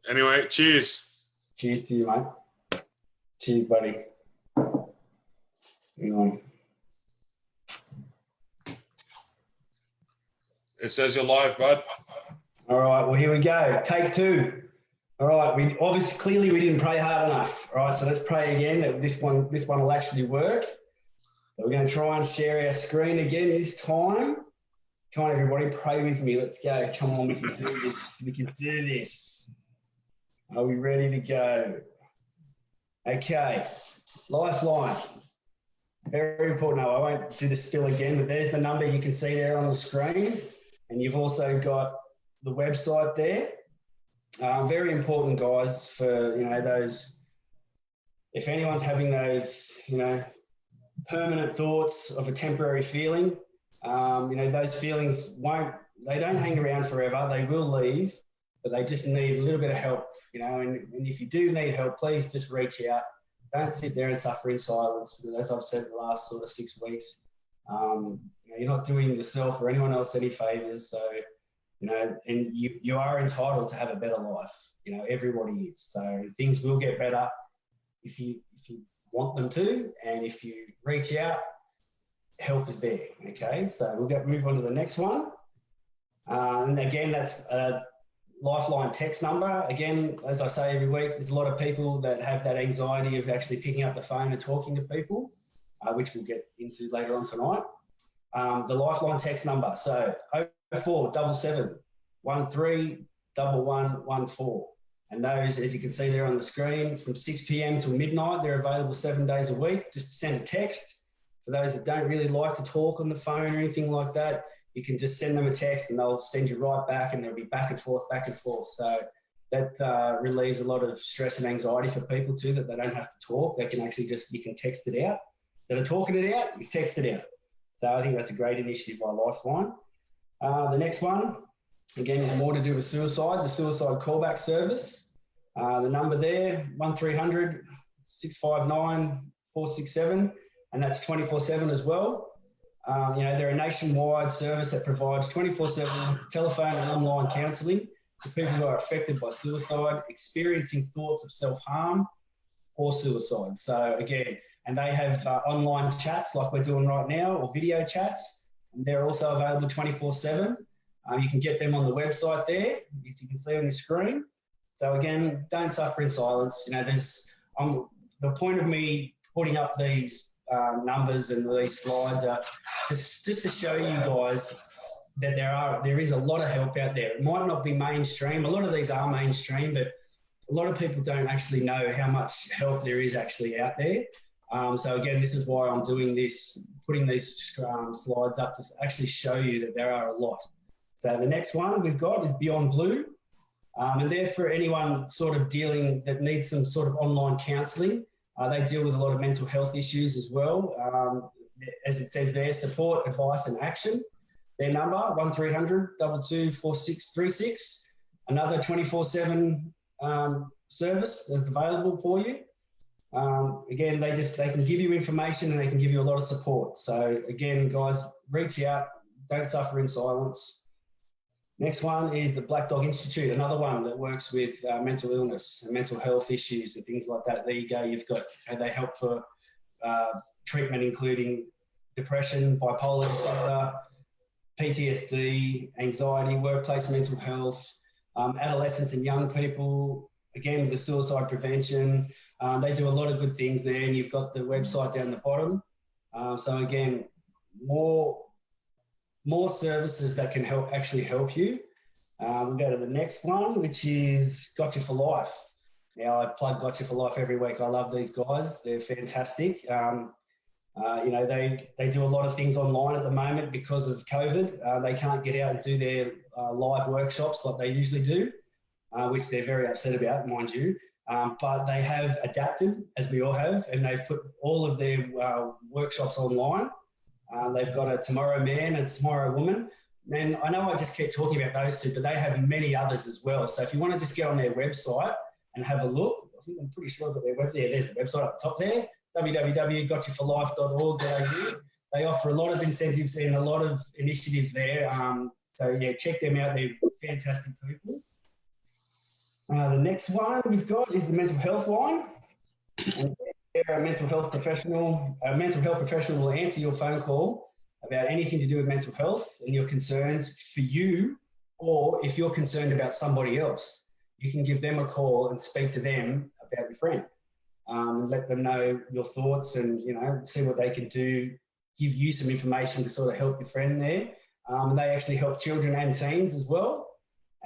Anyway, cheers. Cheers to you, mate. Cheers, buddy. Hang on. It says you're live, bud. All right, well, here we go. Take two. All right, clearly we didn't pray hard enough. All right, so let's pray again that this one will actually work. So we're going to try and share our screen again this time. Come on, everybody, pray with me. Let's go. Come on, we can do this. We can do this. Are we ready to go? Okay, Lifeline. Very important. No, I won't do the still again, but there's the number you can see there on the screen. And you've also got the website there. Very important, guys, for, those, if anyone's having those, permanent thoughts of a temporary feeling, those feelings they don't hang around forever. They will leave, but they just need a little bit of help, and if you do need help, please just reach out. Don't sit there and suffer in silence. Because as I've said the last sort of 6 weeks, you're not doing yourself or anyone else any favours. So, and you are entitled to have a better life. Everybody is. So things will get better if you want them to, and if you reach out, help is there. Okay, so we'll move on to the next one. And again, that's a Lifeline text number. Again, as I say every week, there's a lot of people that have that anxiety of actually picking up the phone and talking to people, which we'll get into later on tonight. The Lifeline text number, so 0477 13 1114. And those, as you can see there on the screen, from 6 p.m. till midnight, they're available 7 days a week. Just send a text. For those that don't really like to talk on the phone or anything like that, you can just send them a text and they'll send you right back, and there'll be back and forth. So that relieves a lot of stress and anxiety for people too, that they don't have to talk. They can actually you can text it out. Instead of talking it out, you text it out. So I think that's a great initiative by Lifeline. The next one, again, is more to do with suicide, the suicide callback service. The number there, 1300 659 467, and that's 24/7 as well. They're a nationwide service that provides 24/7 telephone and online counselling to people who are affected by suicide, experiencing thoughts of self-harm or suicide. So again, and they have online chats like we're doing right now, or video chats, and they're also available 24/7. You can get them on the website there, as you can see on your screen. So again, don't suffer in silence. The point of me putting up these numbers and these slides are just to show you guys that there is a lot of help out there. It might not be mainstream. A lot of these are mainstream, but a lot of people don't actually know how much help there is actually out there. So again, this is why I'm doing this, putting these slides up to actually show you that there are a lot. So the next one we've got is Beyond Blue. And they're for anyone sort of that needs some sort of online counselling. They deal with a lot of mental health issues as well. As it says there, support, advice and action. Their number, 1300 22 4636. Another 24/7 service that's available for you. Again, they can give you information and they can give you a lot of support. So again, guys, reach out, don't suffer in silence. Next one is the Black Dog Institute, another one that works with mental illness and mental health issues and things like that. There you go. They help for treatment, including depression, bipolar disorder, PTSD, anxiety, workplace mental health, adolescents and young people. Again, the suicide prevention. They do a lot of good things there, and you've got the website down the bottom. So again, more services that can help you. We'll go to the next one, which is Gotcha for Life. Now, I plug Gotcha for Life every week. I love these guys. They're fantastic. They do a lot of things online at the moment because of COVID. They can't get out and do their live workshops like they usually do, which they're very upset about, mind you. But they have adapted, as we all have, and they've put all of their workshops online. They've got a Tomorrow Man and Tomorrow Woman. And I know I just keep talking about those two, but they have many others as well. So if you want to just get on their website and have a look, I'm pretty sure that their there's the website up the top there, www.gotchaforlife.org.au. They offer a lot of incentives and a lot of initiatives there. So yeah, check them out. They're fantastic people. The next one we've got is the mental health line. And a mental health professional will answer your phone call about anything to do with mental health and your concerns for you, or if you're concerned about somebody else, you can give them a call and speak to them about your friend. And let them know your thoughts and, see what they can do, give you some information to sort of help your friend there. They actually help children and teens as well,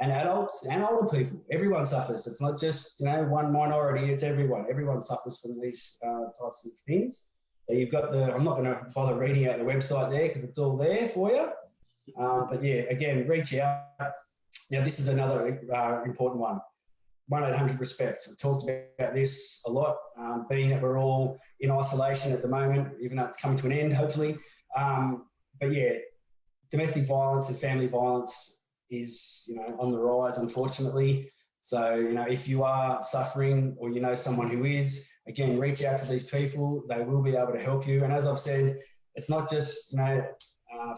and adults and older people. Everyone suffers. It's not just, one minority, it's everyone. Everyone suffers from these types of things. So you've got I'm not going to bother reading out the website there because it's all there for you. But yeah, again, reach out. Now, this is another important one. 1-800-RESPECT. I've talked about this a lot, being that we're all in isolation at the moment, even though it's coming to an end, hopefully. But yeah, domestic violence and family violence is, on the rise, unfortunately. So, if you are suffering or someone who is, again, reach out to these people. They will be able to help you. And as I've said, it's not just,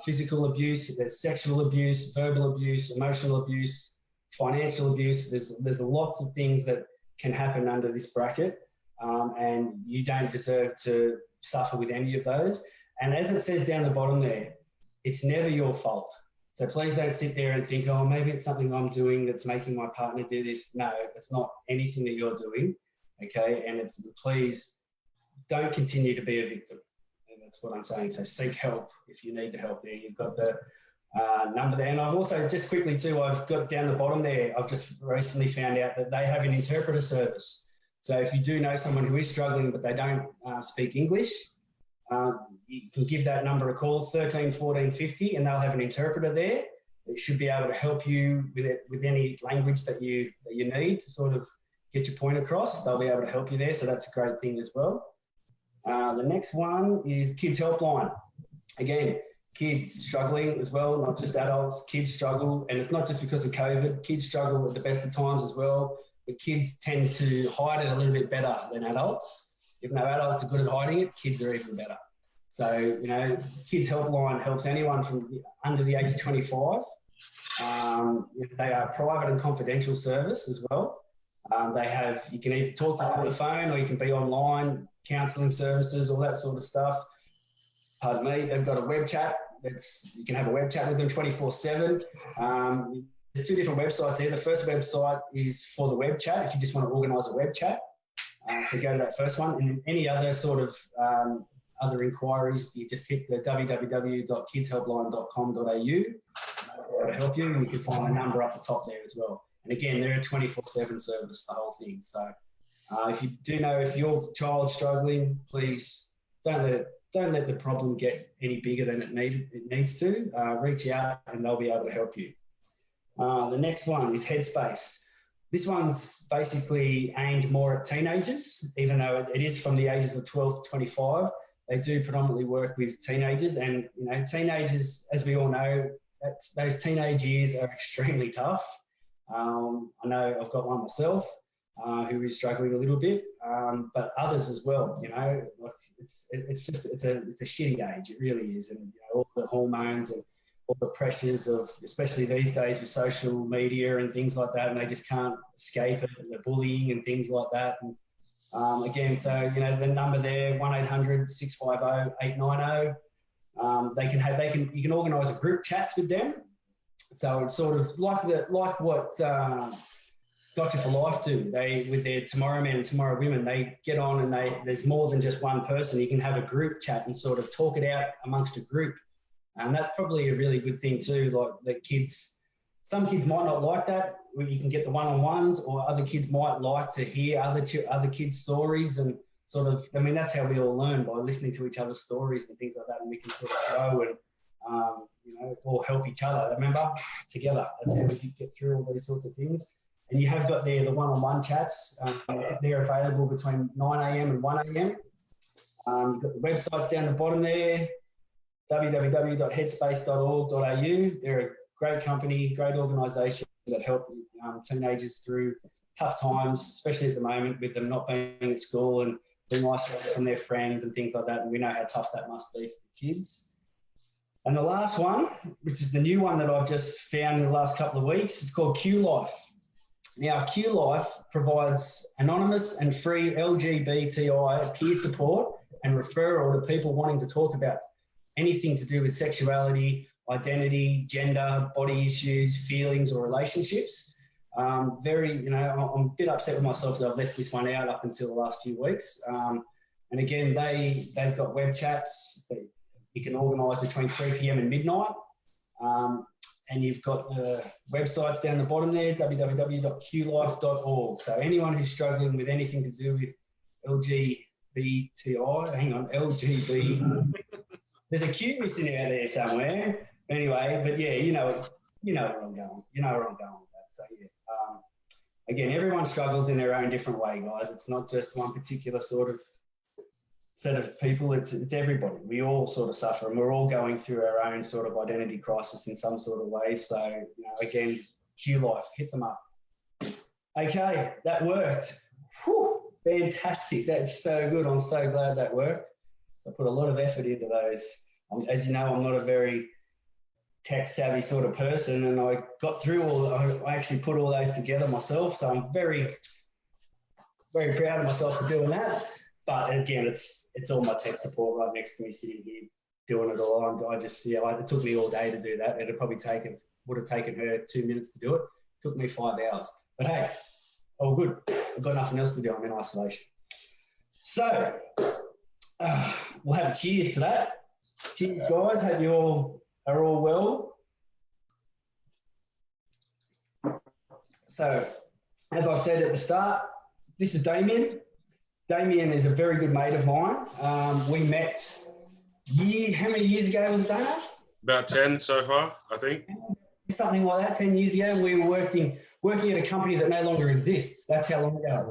physical abuse. There's sexual abuse, verbal abuse, emotional abuse, financial abuse. There's lots of things that can happen under this bracket, and you don't deserve to suffer with any of those. And as it says down the bottom there, it's never your fault. So please don't sit there and think, oh, maybe it's something I'm doing that's making my partner do this. No, it's not anything that you're doing, okay? And please don't continue to be a victim. And that's what I'm saying. So seek help if you need the help there. You've got the number there. And I've also, just quickly too, I've got down the bottom there, I've just recently found out that they have an interpreter service. So if you do know someone who is struggling but they don't speak English, you can give that number a call, 13 14 50, and they'll have an interpreter there. It should be able to help you with any language that you need to sort of get your point across. They'll be able to help you there, so that's a great thing as well. The next one is Kids Helpline. Again, kids struggling as well, not just adults. Kids struggle, and it's not just because of COVID. Kids struggle at the best of times as well, but kids tend to hide it a little bit better than adults. If no adults are good at hiding it, kids are even better. So, Kids Helpline helps anyone from under the age of 25. They are private and confidential service as well. You can either talk to them on the phone or you can be online, counselling services, all that sort of stuff. Pardon me, they've got a web chat. You can have a web chat with them 24/7. There's two different websites here. The first website is for the web chat, if you just want to organise a web chat. So go to that first one. And any other sort of other inquiries, you just hit the www.kidshelpline.com.au to help you, and you can find the number up the top there as well. And again, they're a 24/7 service, the whole thing. So if you do know if your child's struggling, please don't let the problem get any bigger than it needs to. Reach out and they'll be able to help you. The next one is Headspace. This one's basically aimed more at teenagers, even though it is from the ages of 12 to 25. They do predominantly work with teenagers, and teenagers, as we all know, those teenage years are extremely tough. I know I've got one myself who is struggling a little bit, but others as well. It's a shitty age. It really is, and all the hormones and all the pressures of, especially these days with social media and things like that, and they just can't escape it, and the bullying and things like that. And again, so the number there, 1-800-650-890. You can organise a group chats with them. So it's sort of like what Doctor for Life do. They, with their Tomorrow Men and Tomorrow Women, they get on and there's more than just one person. You can have a group chat and sort of talk it out amongst a group. And that's probably a really good thing too. Like some kids might not like that. You can get the one-on-ones, or other kids might like to hear other kids' stories, and sort of, that's how we all learn, by listening to each other's stories and things like that, and we can sort of grow and, all help each other. Remember, together. That's how we get through all these sorts of things. And you have got there the one-on-one chats. They're available between 9 a.m. and 1 a.m. You've got the websites down the bottom there, www.headspace.org.au. They're a great company, great organisation that help teenagers through tough times, especially at the moment with them not being at school and being isolated from their friends and things like that. And we know how tough that must be for the kids. And the last one, which is the new one that I've just found in the last couple of weeks, it's called Q Life. Now, Q Life provides anonymous and free LGBTI peer support and referral to people wanting to talk about anything to do with sexuality, identity, gender, body issues, feelings, or relationships. I'm a bit upset with myself that I've left this one out up until the last few weeks. And again, they've got web chats that you can organise between 3 p.m. and midnight. And you've got the websites down the bottom there, www.qlife.org. So anyone who's struggling with anything to do with LGB, there's a Q missing out there somewhere. Anyway, but yeah, you know where I'm going. You know where I'm going with that. So yeah, again, everyone struggles in their own different way, guys. It's not just one particular sort of set of people. It's everybody. We all sort of suffer, and we're all going through our own sort of identity crisis in some sort of way. So again, Q Life, hit them up. Okay, that worked. Whew, fantastic. That's so good. I'm so glad that worked. I put a lot of effort into those. As you know, I'm not a very tech savvy sort of person, and I got through I actually put all those together myself. So I'm very, very proud of myself for doing that. But again, it's all my tech support right next to me, sitting here doing it all. It took me all day to do that. Would have taken her 2 minutes to do it. It took me 5 hours. But hey, all good. I've got nothing else to do. I'm in isolation. So we'll have a cheers to that. Cheers, guys. Hope you all are all well. So, as I've said at the start, this is Damian. Damian is a very good mate of mine. We met how many years ago was it, Dana? About 10 so far, I think. Something like that, 10 years ago. We were working at a company that no longer exists. That's how long ago it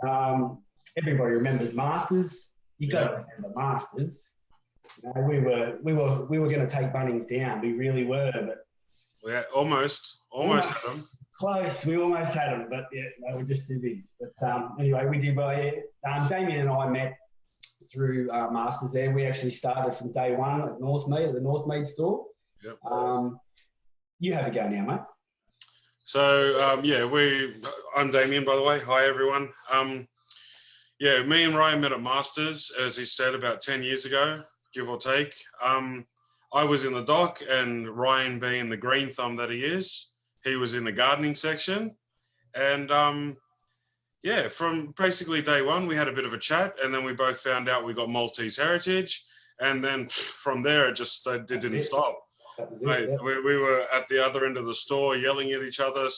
was. Everybody remembers Masters. You got to remember Masters. We were going to take Bunnings down. We really were, but Yeah, almost had them. Close. We almost had them, but yeah, they were just too big. But anyway, we did well. Yeah. Damian and I met through Masters there. We actually started from day one at the Northmead store. Yep. You have a go now, mate. So I'm Damian, by the way. Hi, everyone. Me and Ryan met at Masters, as he said, about 10 years ago, give or take. I was in the dock, and Ryan, being the green thumb that he is, he was in the gardening section. And from basically day one, we had a bit of a chat, and then we both found out we got Maltese heritage. And then from there, it didn't stop. Mate, we were at the other end of the store yelling at each other,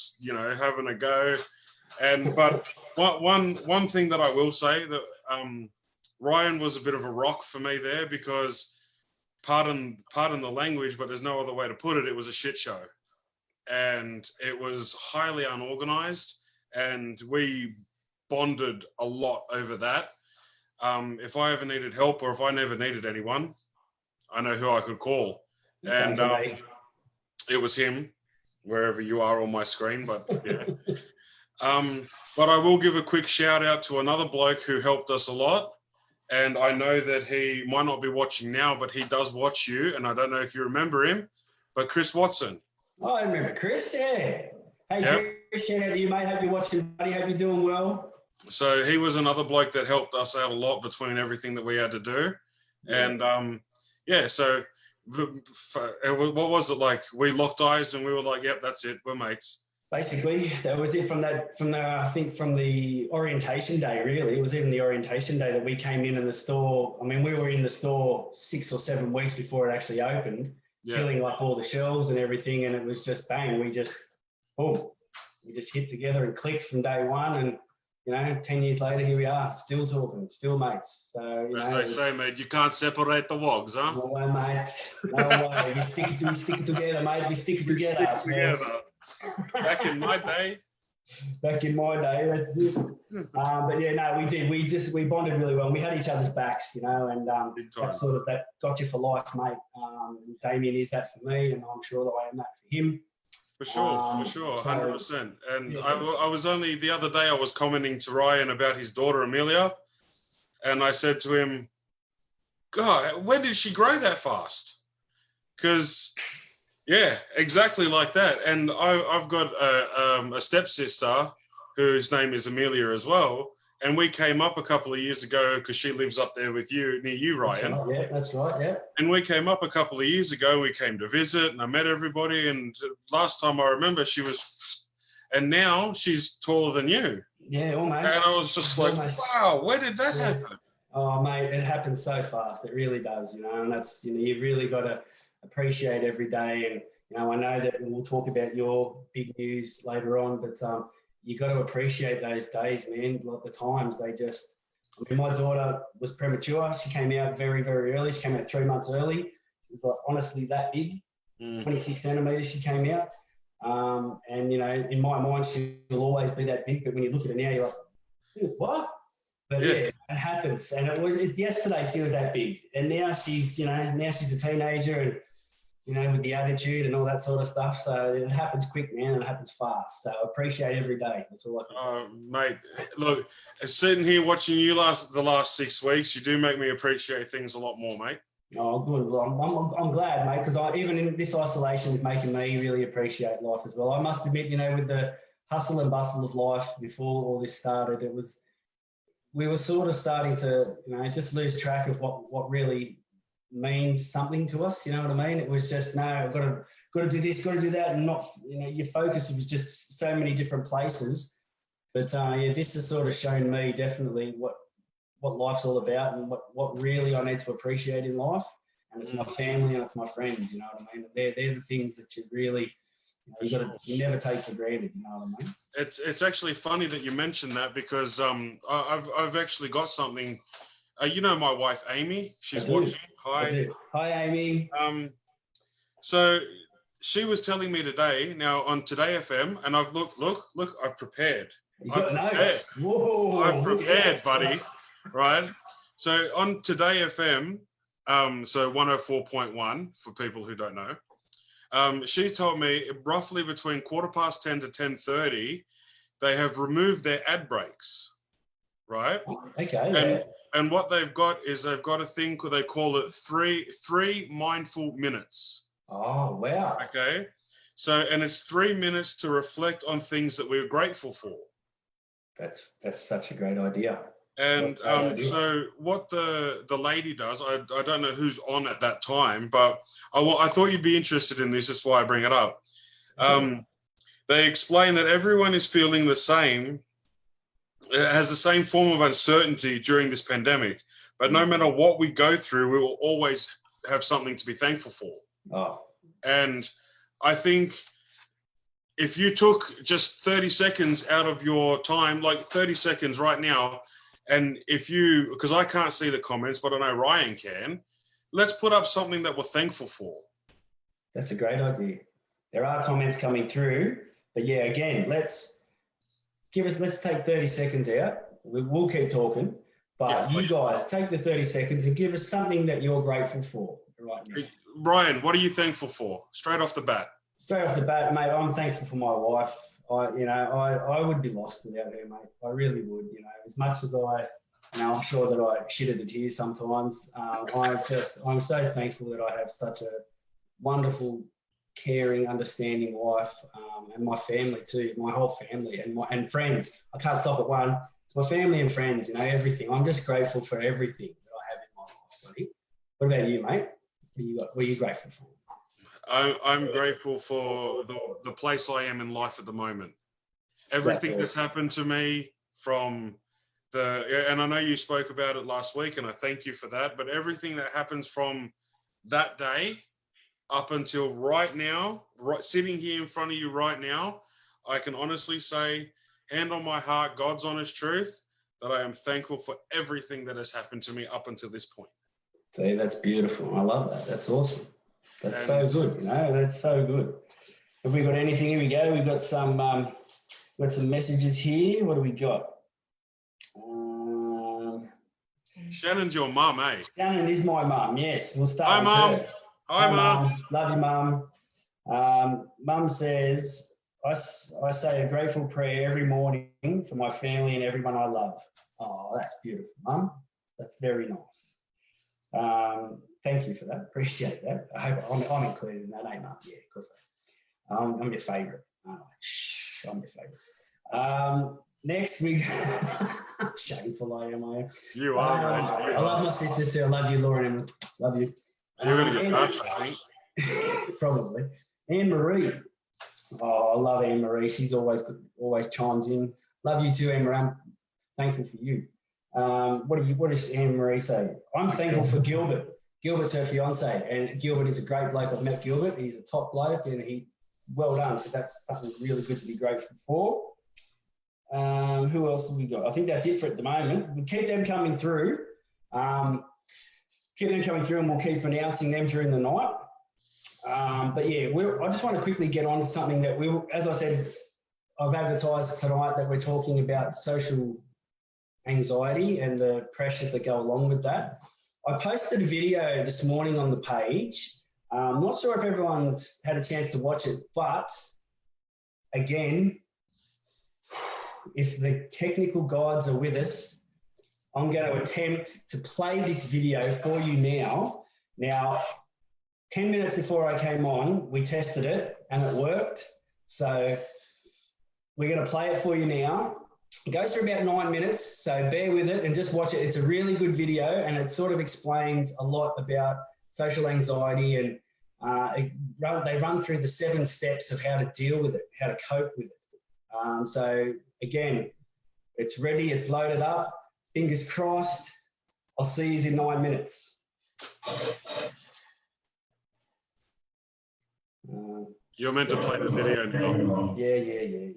having a go. But one thing that I will say, that Ryan was a bit of a rock for me there, because pardon the language, but there's no other way to put it. It was a shit show. And it was highly unorganized, and we bonded a lot over that. If I ever needed help, or if I never needed anyone, I know who I could call. And it was him, wherever you are on my screen, but yeah. But I will give a quick shout out to another bloke who helped us a lot. And I know that he might not be watching now, but he does watch you. And I don't know if you remember him, but Chris Watson. Oh, I remember Chris, yeah. Hey, Chris, shout out to you, mate. Hope you're watching, buddy. Hope you're doing well. So he was another bloke that helped us out a lot between everything that we had to do. Yeah. And so what was it like? We locked eyes and we were like, yep, that's it. We're mates. Basically, that was it from the orientation day, really. It was even the orientation day that we came in the store. I mean, we were in the store 6 or 7 weeks before it actually opened. Yeah. Filling up all the shelves and everything, and it was just bang. We just hit together and clicked from day one, and 10 years later, here we are, still talking, still mates. So as they say, mate, you can't separate the wogs, huh? No way, mate. No way. We stick it together, mate. We stick it together. Back in my day. Back in my day, that's it. But yeah, no, we did. We bonded really well. We had each other's backs, and that's sort of that got you for life, mate. Damian is that for me, and I'm sure that I am that for him. For sure, 100%. And I was only the other day, I was commenting to Ryan about his daughter Amelia, and I said to him, God, when did she grow that fast? Because Yeah, exactly like that. And I've got a stepsister whose name is Amelia as well. And we came up a couple of years ago because she lives up there with you, near you, That's Ryan. right. Yeah, that's right. Yeah. And we came up a couple of years ago. We came to visit, and I met everybody. And last time I remember, she was, and now she's taller than you. Yeah, almost. And I was just like, Almost. wow, where did that happen? Oh, mate, it happens so fast. It really does, and that's, you've really got to appreciate every day. And, I know that we'll talk about your big news later on, but you got to appreciate those days, man. Like the times, my daughter was premature. She came out very, very early. She came out 3 months early. It was like honestly that big, 26 centimeters she came out. And, in my mind, she will always be that big. But when you look at her now, you're like, what? But yeah, it happens. And yesterday she was that big. And now she's a teenager and, with the attitude and all that sort of stuff. So it happens quick, man, and it happens fast. So I appreciate every day. That's all I can mate, look, sitting here watching you the last 6 weeks, you do make me appreciate things a lot more, mate. Oh, good. Well, I'm glad, mate, because even in this isolation is making me really appreciate life as well. I must admit, with the hustle and bustle of life before all this started, we were sort of starting to, just lose track of what really means something to us. You know what I mean? It was just, no, I've got to do this, got to do that, and not, your focus was just so many different places. But this has sort of shown me definitely what life's all about and what really I need to appreciate in life. And it's my family and it's my friends. You know what I mean? They're the things that you really, you never take for granted. You know what I mean? It's actually funny that you mentioned that because I've actually got something. My wife Amy. She's watching. Hi. Hi, Amy. So she was telling me today. Now on Today FM, and I've look. I've prepared. Whoa, I've prepared, buddy. Right. So on Today FM, so 104.1 for people who don't know. She told me roughly between 10:15 to 10:30, they have removed their ad breaks, right? Okay. And what they've got is they've got a thing they call it three mindful minutes. Oh, wow. Okay. So, and it's 3 minutes to reflect on things that we're grateful for. That's such a great idea. And so what the lady does, I don't know who's on at that time, but I thought you'd be interested in this. That's why I bring it up. They explain that everyone is feeling the same, has the same form of uncertainty during this pandemic. But no matter what we go through, we will always have something to be thankful for. Oh. And I think if you took just 30 seconds out of your time, like 30 seconds right now, and because I can't see the comments, but I know Ryan can, let's put up something that we're thankful for. That's a great idea. There are comments coming through, but yeah, again, let's take 30 seconds out. We'll keep talking, but you guys take the 30 seconds and give us something that you're grateful for right now. Ryan, what are you thankful for? Straight off the bat. Straight off the bat, mate, I'm thankful for my wife. I would be lost without her, mate. I really would. As much as I'm sure that I shitted it here sometimes. I'm so thankful that I have such a wonderful, caring, understanding wife, and my family too, my whole family and friends. I can't stop at one. It's my family and friends. Everything. I'm just grateful for everything that I have in my life, buddy. What about you, mate? What are you grateful for? I'm grateful for the place I am in life at the moment. Everything that's happened to me from and I know you spoke about it last week, and I thank you for that, but everything that happens from that day up until right now, sitting here in front of you right now, I can honestly say, hand on my heart, God's honest truth, that I am thankful for everything that has happened to me up until this point. See, that's beautiful. I love that. That's awesome. That's so good. That's so good. Have we got anything? Here we go. We've got some messages here. What do we got? Shannon's your mum, eh? Shannon is my mum. Yes, we'll start. Hi, Mum. Hi, Mum. Love you, Mum. Mum says, I say a grateful prayer every morning for my family and everyone I love. Oh, that's beautiful, Mum. That's very nice. Thank you for that. Appreciate that. I hope I'm included in that, ain't I? Yeah, of course. I'm your favourite. I'm your favourite. Next, we shameful I am. You are, mate. I love my sisters too. I love you, Laura and Emma. Love you. You're going to get bashed, I think. Probably. Anne-Marie. Oh, I love Anne-Marie. She's always chimes in. Love you too, Anne-Marie. I'm thankful for you. What does Anne-Marie say? I'm thankful for Gilbert. Gilbert's her fiance, and Gilbert is a great bloke. I've met Gilbert. He's a top bloke, and well done, because that's something really good to be grateful for. Who else have we got? I think that's it for at the moment. We'll keep them coming through. And we'll keep announcing them during the night. But yeah, I just want to quickly get on to something that as I said, I've advertised tonight that we're talking about social anxiety and the pressures that go along with that. I posted a video this morning on the page. I'm not sure if everyone's had a chance to watch it, but again, if the technical gods are with us, I'm going to attempt to play this video for you now. Now, 10 minutes before I came on, we tested it and it worked. So we're going to play it for you now. It goes for about 9 minutes, so bear with it and just watch it. It's a really good video, and it sort of explains a lot about social anxiety, and they run through the 7 steps of how to deal with it, how to cope with it. So again, it's ready, it's loaded up. Fingers crossed. I'll see you in 9 minutes. You're meant to play the video now. Yeah.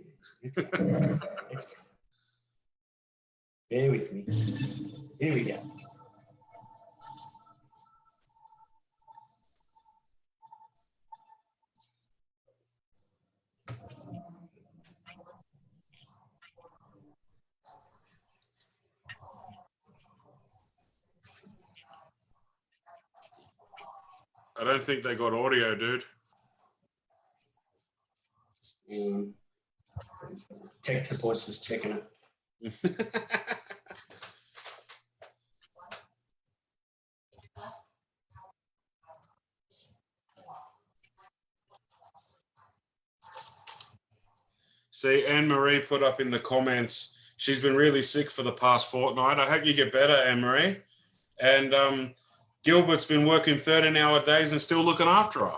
Bear with me. Here we go. I don't think they got audio, dude. Tech support's just checking it. See, Anne-Marie put up in the comments, she's been really sick for the past fortnight. I hope you get better, Anne-Marie. And Gilbert's been working 13-hour days and still looking after her.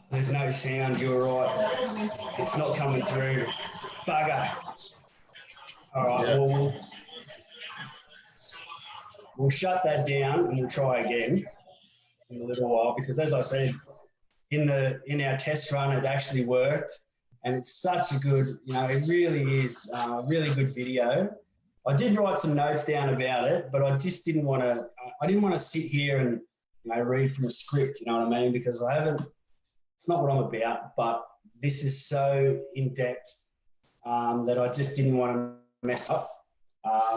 There's no sound, you're right. It's not coming through. Bugger. All right, yeah. Well, we'll shut that down and we'll try again in a little while, because as I said, in our test run, it actually worked, and it's such a good, it really is a really good video. I did write some notes down about it, but I just didn't want to sit here and read from a script, you know what I mean? Because it's not what I'm about, but this is so in depth that I just didn't want to mess up.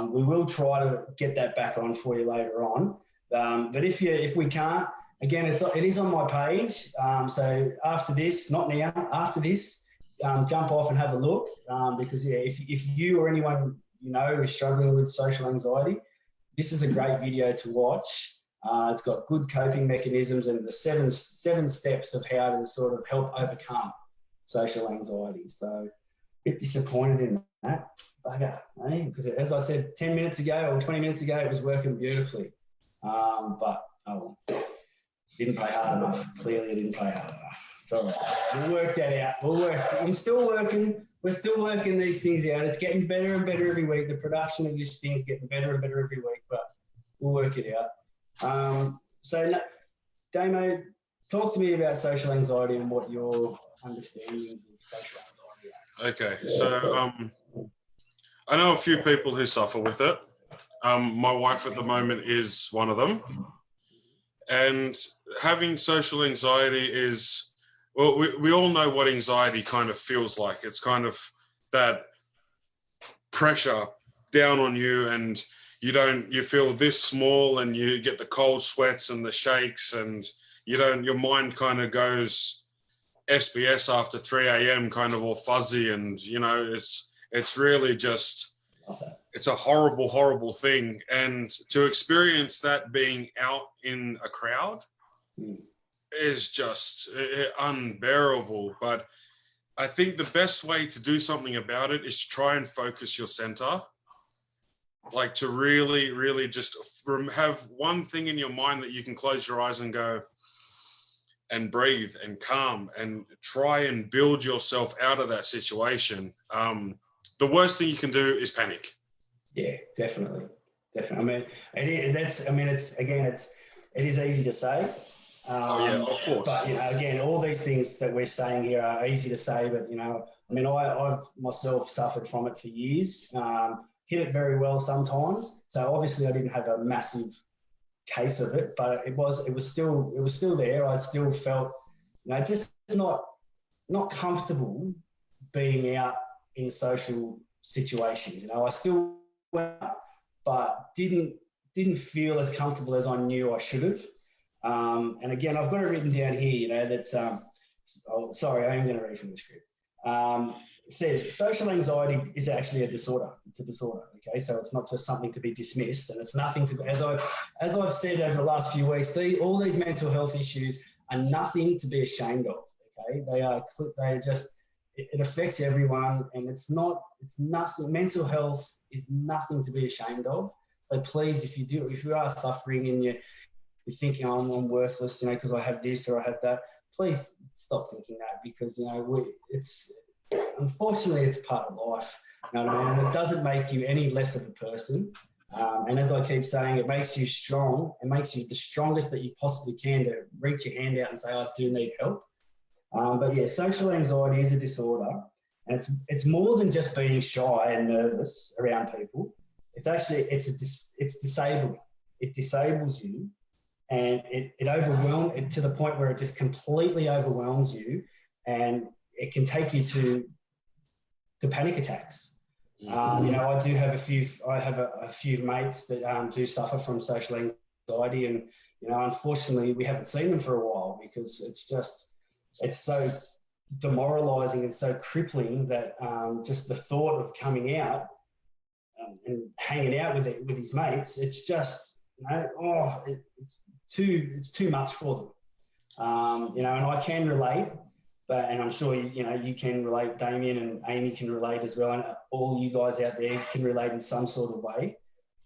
We will try to get that back on for you later on. But if we can't, again, it is on my page. So after this, not now, after this, jump off and have a look. Because if you or anyone is struggling with social anxiety, this is a great video to watch. It's got good coping mechanisms and the seven steps of how to sort of help overcome social anxiety. So a bit disappointed in that, bugger, because as I said 10 minutes ago or 20 minutes ago, it was working beautifully. But didn't play hard enough. Clearly, it didn't play hard enough. So we'll work that out. I'm still working. We're still working these things out. It's getting better and better every week. The production of this thing is getting better and better every week, but we'll work it out. So, Damo, talk to me about social anxiety and what your understandings of social anxiety are. Okay, so I know a few people who suffer with it. My wife at the moment is one of them. And having social anxiety is, well, we all know what anxiety kind of feels like. It's kind of that pressure down on you, and you feel this small, and you get the cold sweats and the shakes, and your mind kind of goes SBS after 3 a.m. kind of all fuzzy, and it's really just, it's a horrible, horrible thing. And to experience that being out in a crowd is just unbearable. But I think the best way to do something about it is to try and focus your center. Like to really, really just have one thing in your mind that you can close your eyes and go and breathe and calm and try and build yourself out of that situation. The worst thing you can do is panic. Yeah, definitely. Definitely. I mean, it is easy to say. Of course. But, again, all these things that we're saying here are easy to say, but, I've myself suffered from it for years. Hit it very well sometimes. So obviously I didn't have a massive case of it, but it was still there. I still felt, just not comfortable being out in social situations. I still went out, but didn't feel as comfortable as I knew I should have. And again, I've got it written down here, that, sorry, I am going to read from the script. It says social anxiety is actually a disorder. It's a disorder, okay? So it's not just something to be dismissed, and it's nothing to, as I've said over the last few weeks, all these mental health issues are nothing to be ashamed of, okay? They just, it affects everyone, and it's nothing, mental health is nothing to be ashamed of. So please, if you are suffering and you're thinking, oh, I'm worthless, because I have this or I have that, please stop thinking that, because, unfortunately, it's part of life. And it doesn't make you any less of a person. And as I keep saying, it makes you strong. It makes you the strongest that you possibly can to reach your hand out and say, I do need help. But yeah, social anxiety is a disorder. And it's more than just being shy and nervous around people. It's actually, it's disabling. It disables you, and it overwhelms to the point where it just completely overwhelms you, and it can take you to panic attacks. I do have a few mates that do suffer from social anxiety, and unfortunately we haven't seen them for a while, because it's so demoralizing and so crippling that just the thought of coming out and hanging out with his mates, it's just it's too much for them. And I can relate. And I'm sure you can relate, Damian, and Amy can relate as well, and all you guys out there can relate in some sort of way.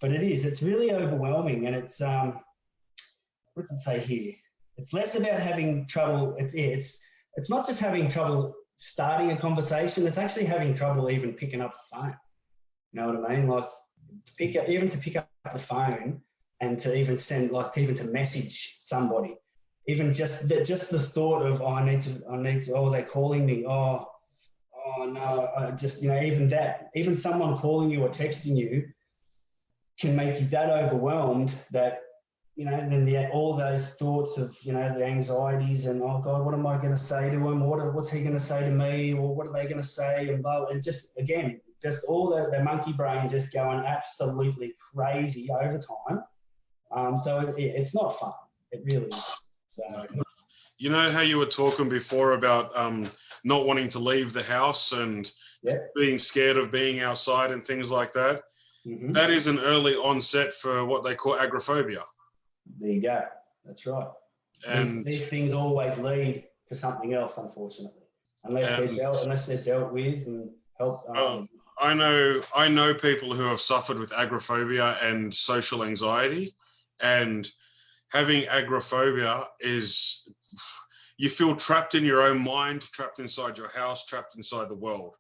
But it's really overwhelming, and it's what does it say here? It's less about having trouble. It's not just having trouble starting a conversation. It's actually having trouble even picking up the phone. You know what I mean? Like to pick up the phone and to even send, to message somebody. Even just the thought of, I need to, oh, they're calling me. Oh no, even someone calling you or texting you can make you that overwhelmed that, then all those thoughts of, the anxieties and, oh God, what am I going to say to him? What's he going to say to me? Or what are they going to say? And just all the monkey brain just going absolutely crazy over time. So it's not fun. It really is. So. You know how you were talking before about not wanting to leave the house and being scared of being outside and things like that? Mm-hmm. That is an early onset for what they call agoraphobia. There you go. That's right. And these things always lead to something else, unfortunately, unless they're dealt with and helped. I know people who have suffered with agoraphobia and social anxiety, and having agoraphobia is you feel trapped in your own mind, trapped inside your house, trapped inside the world.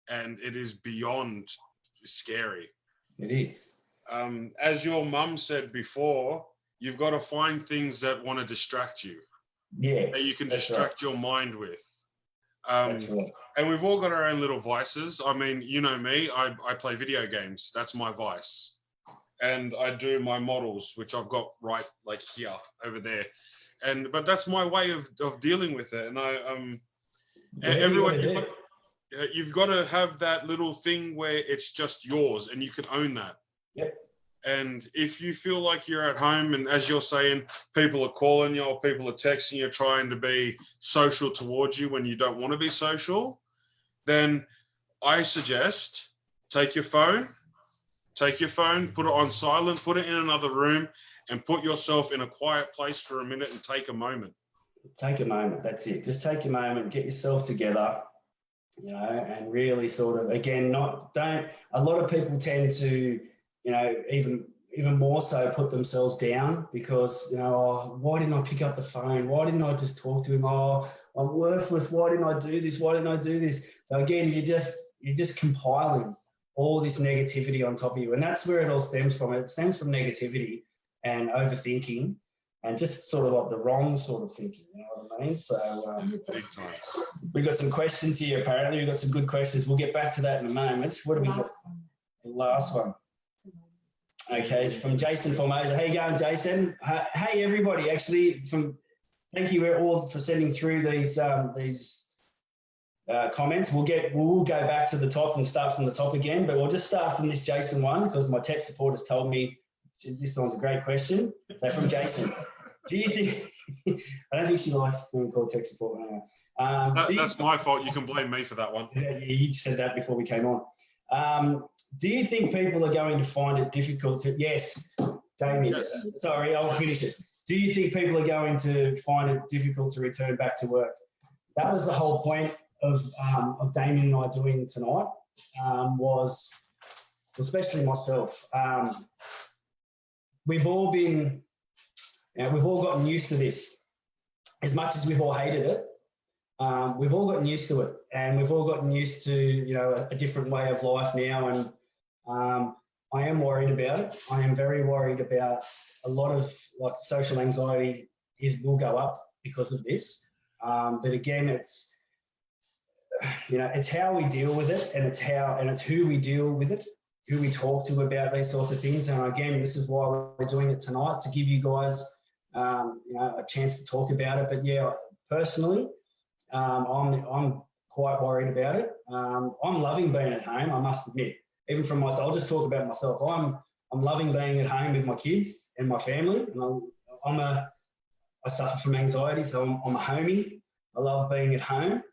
And it is beyond scary. It is. As your mum said before, you've got to find things that want to distract you. Yeah. That you can distract your mind with. That's right. And we've all got our own little vices. I mean, you know me, I play video games. That's my vice. And I do my models, which I've got right here, over there. But that's my way of dealing with it. And you've got to have that little thing where it's just yours and you can own that. Yep. And if you feel like you're at home and, as you're saying, people are calling you or people are texting you trying to be social towards you when you don't want to be social, then I suggest take your phone, Take your phone, put it on silent, put it in another room, and put yourself in a quiet place for a minute and take a moment. Take a moment. That's it. Just take a moment, get yourself together, you know, and really sort of, again, a lot of people tend to, you know, even more so put themselves down because, you know, oh, why didn't I pick up the phone? Why didn't I just talk to him? Oh, I'm worthless. Why didn't I do this? Why didn't I do this? So again, you're just compiling all this negativity on top of you. And that's where it all stems from. It stems from negativity and overthinking and just sort of like the wrong sort of thinking, you know what I mean? So Big time. we've got some questions here, apparently. We've got some good questions. We'll get back to that in a moment. What do we got? The last one. Okay, it's from Jason Formosa. How you going, Jason? Hey, everybody. Actually, thank you all for sending through these comments. We'll go back to the top and start from the top again, but we'll just start from this Jason one because my tech support has told me this one's a great question. So from Jason, do you think? I don't think she likes being called tech support. That's my fault. You can blame me for that one. Yeah, you said that before we came on. Do you think people are going to find it difficult to? Yes, Damian. Yes. Sorry, I'll finish it. Do you think people are going to find it difficult to return back to work? That was the whole point of Damian and I doing tonight. Was especially myself. We've all gotten used to this. As much as we've all hated it, we've all gotten used to it, and we've all gotten used to, you know, a different way of life now. And I am worried about it. I am very worried about a lot of like social anxiety will go up because of this. But again, it's, you know, it's how we deal with it, and it's who we deal with it, who we talk to about these sorts of things. And again, this is why we're doing it tonight, to give you guys, you know, a chance to talk about it. But yeah, personally, I'm quite worried about it. I'm loving being at home, I must admit. Even from myself, I'll just talk about myself. I'm loving being at home with my kids and my family. And I suffer from anxiety, so I'm a homie. I love being at home.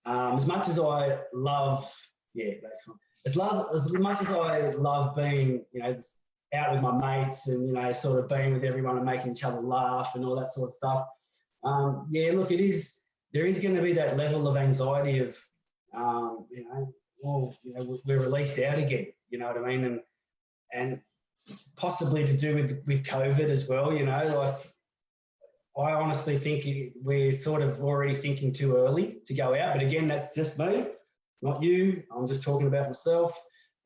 As much as I love, as much as I love being, you know, out with my mates and, you know, sort of being with everyone and making each other laugh and all that sort of stuff. Look, there is going to be that level of anxiety of, you know, well, you know, we're released out again, you know what I mean? And possibly to do with COVID as well, you know, like I honestly think we're sort of already thinking too early to go out. But again, that's just me, it's not you. I'm just talking about myself.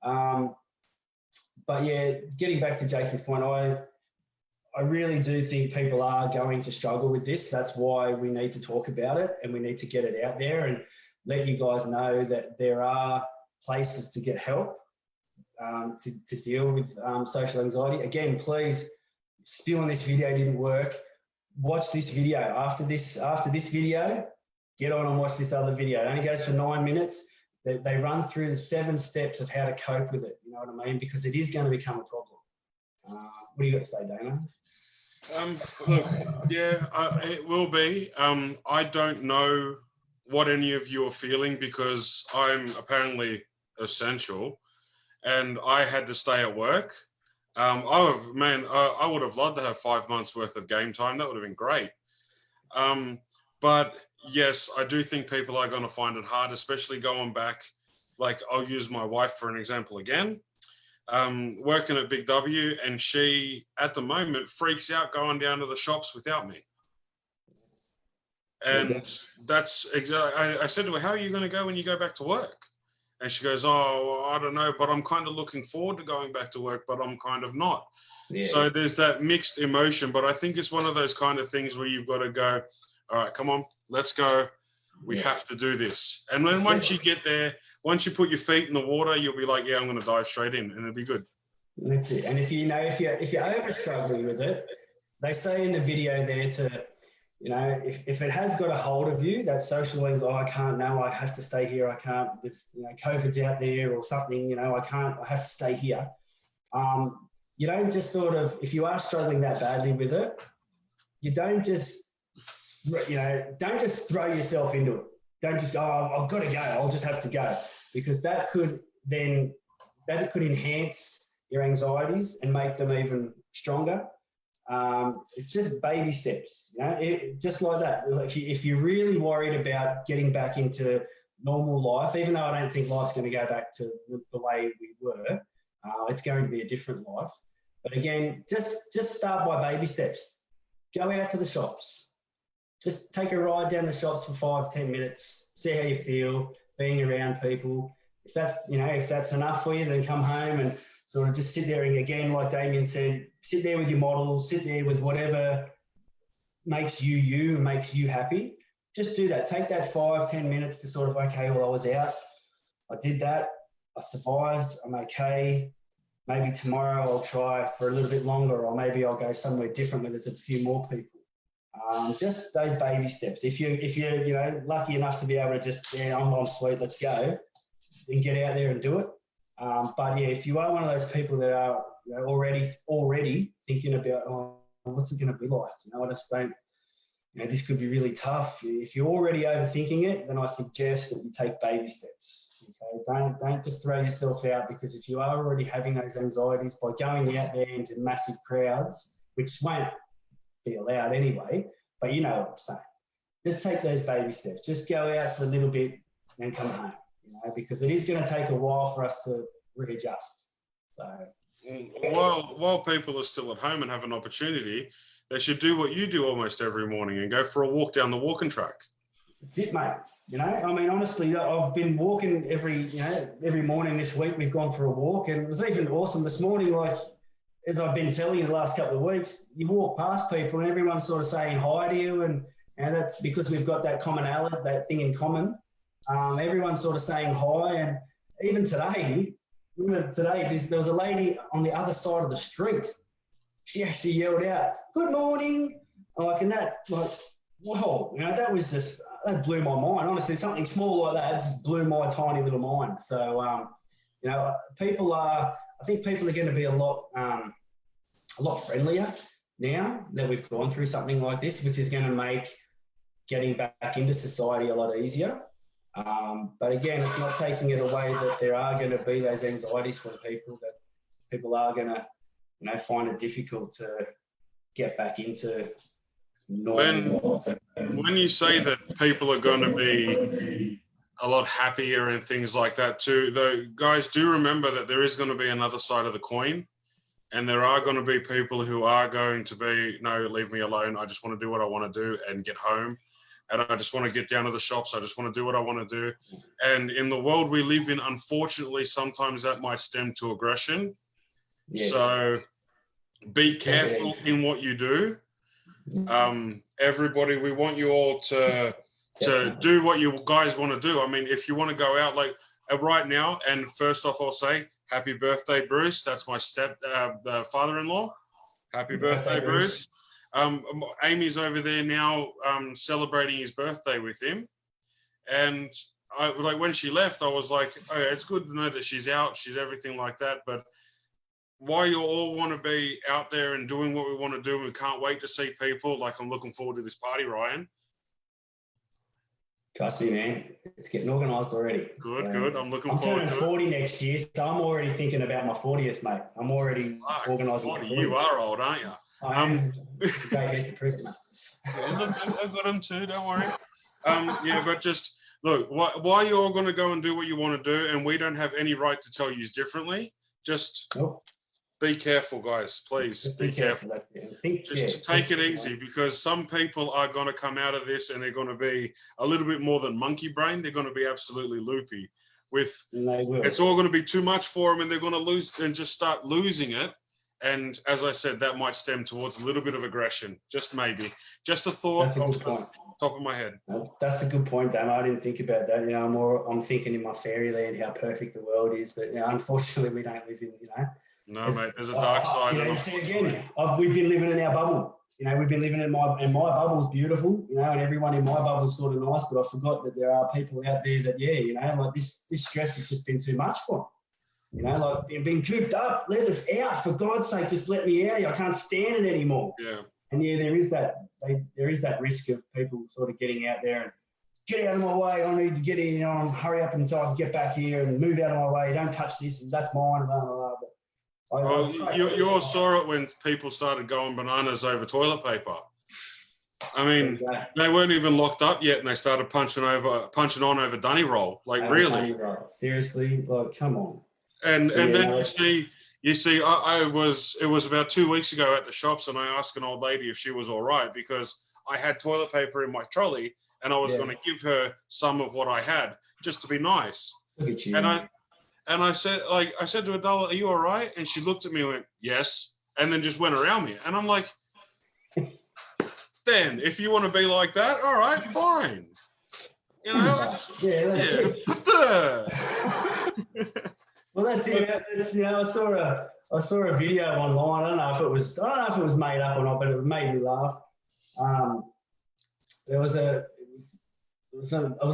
But yeah, getting back to Jason's point, I really do think people are going to struggle with this. That's why we need to talk about it, and we need to get it out there and let you guys know that there are places to get help to deal with social anxiety. Again, please, spewing this video didn't work. Watch this video. After this video, get on and watch this other video. It only goes for 9 minutes. They run through the 7 steps of how to cope with it. You know what I mean? Because it is going to become a problem. What do you got to say, Dana? Look, yeah, it will be. I don't know what any of you are feeling because I'm apparently essential and I had to stay at work. I would have loved to have 5 months worth of game time. That would have been great. But yes, I do think people are going to find it hard, especially going back. Like, I'll use my wife for an example again. Working at Big W, and she, at the moment, freaks out going down to the shops without me. And that's exactly, I said to her, how are you going to go when you go back to work? And she goes, oh, I don't know, but I'm kind of looking forward to going back to work, but I'm kind of not. Yeah. So there's that mixed emotion, but I think it's one of those kind of things where you've got to go, all right, come on, let's go. We have to do this. And then once you get there, once you put your feet in the water, you'll be like, yeah, I'm going to dive straight in, and it'll be good. That's it. And if you're over struggling with it, they say in the video there to, you know, if it has got a hold of you, that social anxiety, I can't, no, I have to stay here. I can't, this, you know, COVID's out there or something, you know, I have to stay here. You don't just sort of, if you are struggling that badly with it, you don't just, you know, don't just throw yourself into it. Don't just go, oh, I've got to go. I'll just have to go, because that could enhance your anxieties and make them even stronger. It's just baby steps, you know, just like that. If you're really worried about getting back into normal life, even though I don't think life's going to go back to the way we were, it's going to be a different life. But again, just start by baby steps. Go out to the shops. Just take a ride down the shops for 5-10 minutes. See how you feel being around people. If that's enough for you, then come home and sort of just sit there and, again, like Damian said, sit there with your models, sit there with whatever makes you you and makes you happy. Just do that. Take that 5-10 minutes to sort of, okay, well, I was out. I did that. I survived. I'm okay. Maybe tomorrow I'll try for a little bit longer, or maybe I'll go somewhere different where there's a few more people. Just those baby steps. If you're lucky enough to be able to just, I'm sweet, let's go, then get out there and do it. But yeah, if you are one of those people that are already thinking about, what's it going to be like? I just don't, this could be really tough. If you're already overthinking it, then I suggest that you take baby steps. Okay, don't just throw yourself out, because if you are already having those anxieties by going out there into massive crowds, which won't be allowed anyway, but you know what I'm saying. Just take those baby steps. Just go out for a little bit and come home. Because it is going to take a while for us to readjust. So, while people are still at home and have an opportunity, they should do what you do almost every morning and go for a walk down the walking track. That's it, mate. I mean, honestly, I've been walking every morning this week. We've gone for a walk, and it was even awesome this morning. Like, as I've been telling you the last couple of weeks, you walk past people and everyone's sort of saying hi to you, and that's because we've got that commonality, that thing in common. Everyone's sort of saying hi, and even today, there was a lady on the other side of the street. She actually yelled out, "Good morning!" Whoa, that blew my mind. Honestly, something small like that just blew my tiny little mind. So, I think people are going to be a lot friendlier now that we've gone through something like this, which is going to make getting back into society a lot easier. But again, it's not taking it away that there are going to be those anxieties for people, that people are going to, find it difficult to get back into normal. When you say that people are going to be a lot happier and things like that too, though, guys, do remember that there is going to be another side of the coin, and there are going to be people who are going to be, no, leave me alone. I just want to do what I want to do and get home. And I just want to get down to the shops. I just want to do what I want to do. And in the world we live in, unfortunately, sometimes that might stem to aggression. Yes. So be careful in what you do. Everybody, we want you all to do what you guys want to do. I mean, if you want to go out like right now, and first off, I'll say happy birthday, Bruce. That's my the father-in-law. Happy birthday, Bruce. Amy's over there now celebrating his birthday with him, and when she left, I was like, oh, it's good to know that she's out, she's everything like that, but why you all want to be out there and doing what we want to do, and we can't wait to see people, like I'm looking forward to this party, Ryan. Trust me, man, it's getting organised already. Good. I'm looking forward to it. I'm turning 40 next year, so I'm already thinking about my 40th, mate. I'm already organising my 40th. You are old, aren't you? I am. Great to prove it, mate. I've got them too, don't worry. But just look, why you're all going to go and do what you want to do, and we don't have any right to tell you differently. Just be careful, guys. Please be careful. Just take it easy, because some people are going to come out of this and they're going to be a little bit more than monkey brain. They're going to be absolutely loopy. It's all going to be too much for them, and they're going to lose and just start losing it. And as I said, that might stem towards a little bit of aggression. Just maybe. Just a thought. That's a good point. Top of my head. That's a good point, Dan. I didn't think about that. I'm thinking in my fairyland how perfect the world is, but unfortunately we don't live in. No, mate. There's a dark side. See, again, we've been living in our bubble. We've been living in my bubble's beautiful. And everyone in my bubble's sort of nice, but I forgot that there are people out there that like this stress has just been too much for them. Like being cooped up, let us out, for God's sake, just let me out. I can't stand it anymore. Yeah. And there is that risk of people sort of getting out there and get out of my way. I need to get in, hurry up inside, get back here and move out of my way. Don't touch this, that's mine, blah, blah, blah. But Well, you all saw it when people started going bananas over toilet paper. I mean, they weren't even locked up yet, and they started punching on over dunny roll. Like, really? Dunny roll. Seriously? Like, come on. And then you see, it was about 2 weeks ago at the shops, and I asked an old lady if she was all right because I had toilet paper in my trolley, and I was going to give her some of what I had just to be nice. Look at you. And I said to Adela, "Are you all right?" And she looked at me and went, "Yes," and then just went around me. And I'm like, then if you want to be like that, all right, fine. You know, that's it. Well, that's it. I saw a video online. I don't know if it was made up or not, but it made me laugh. There was a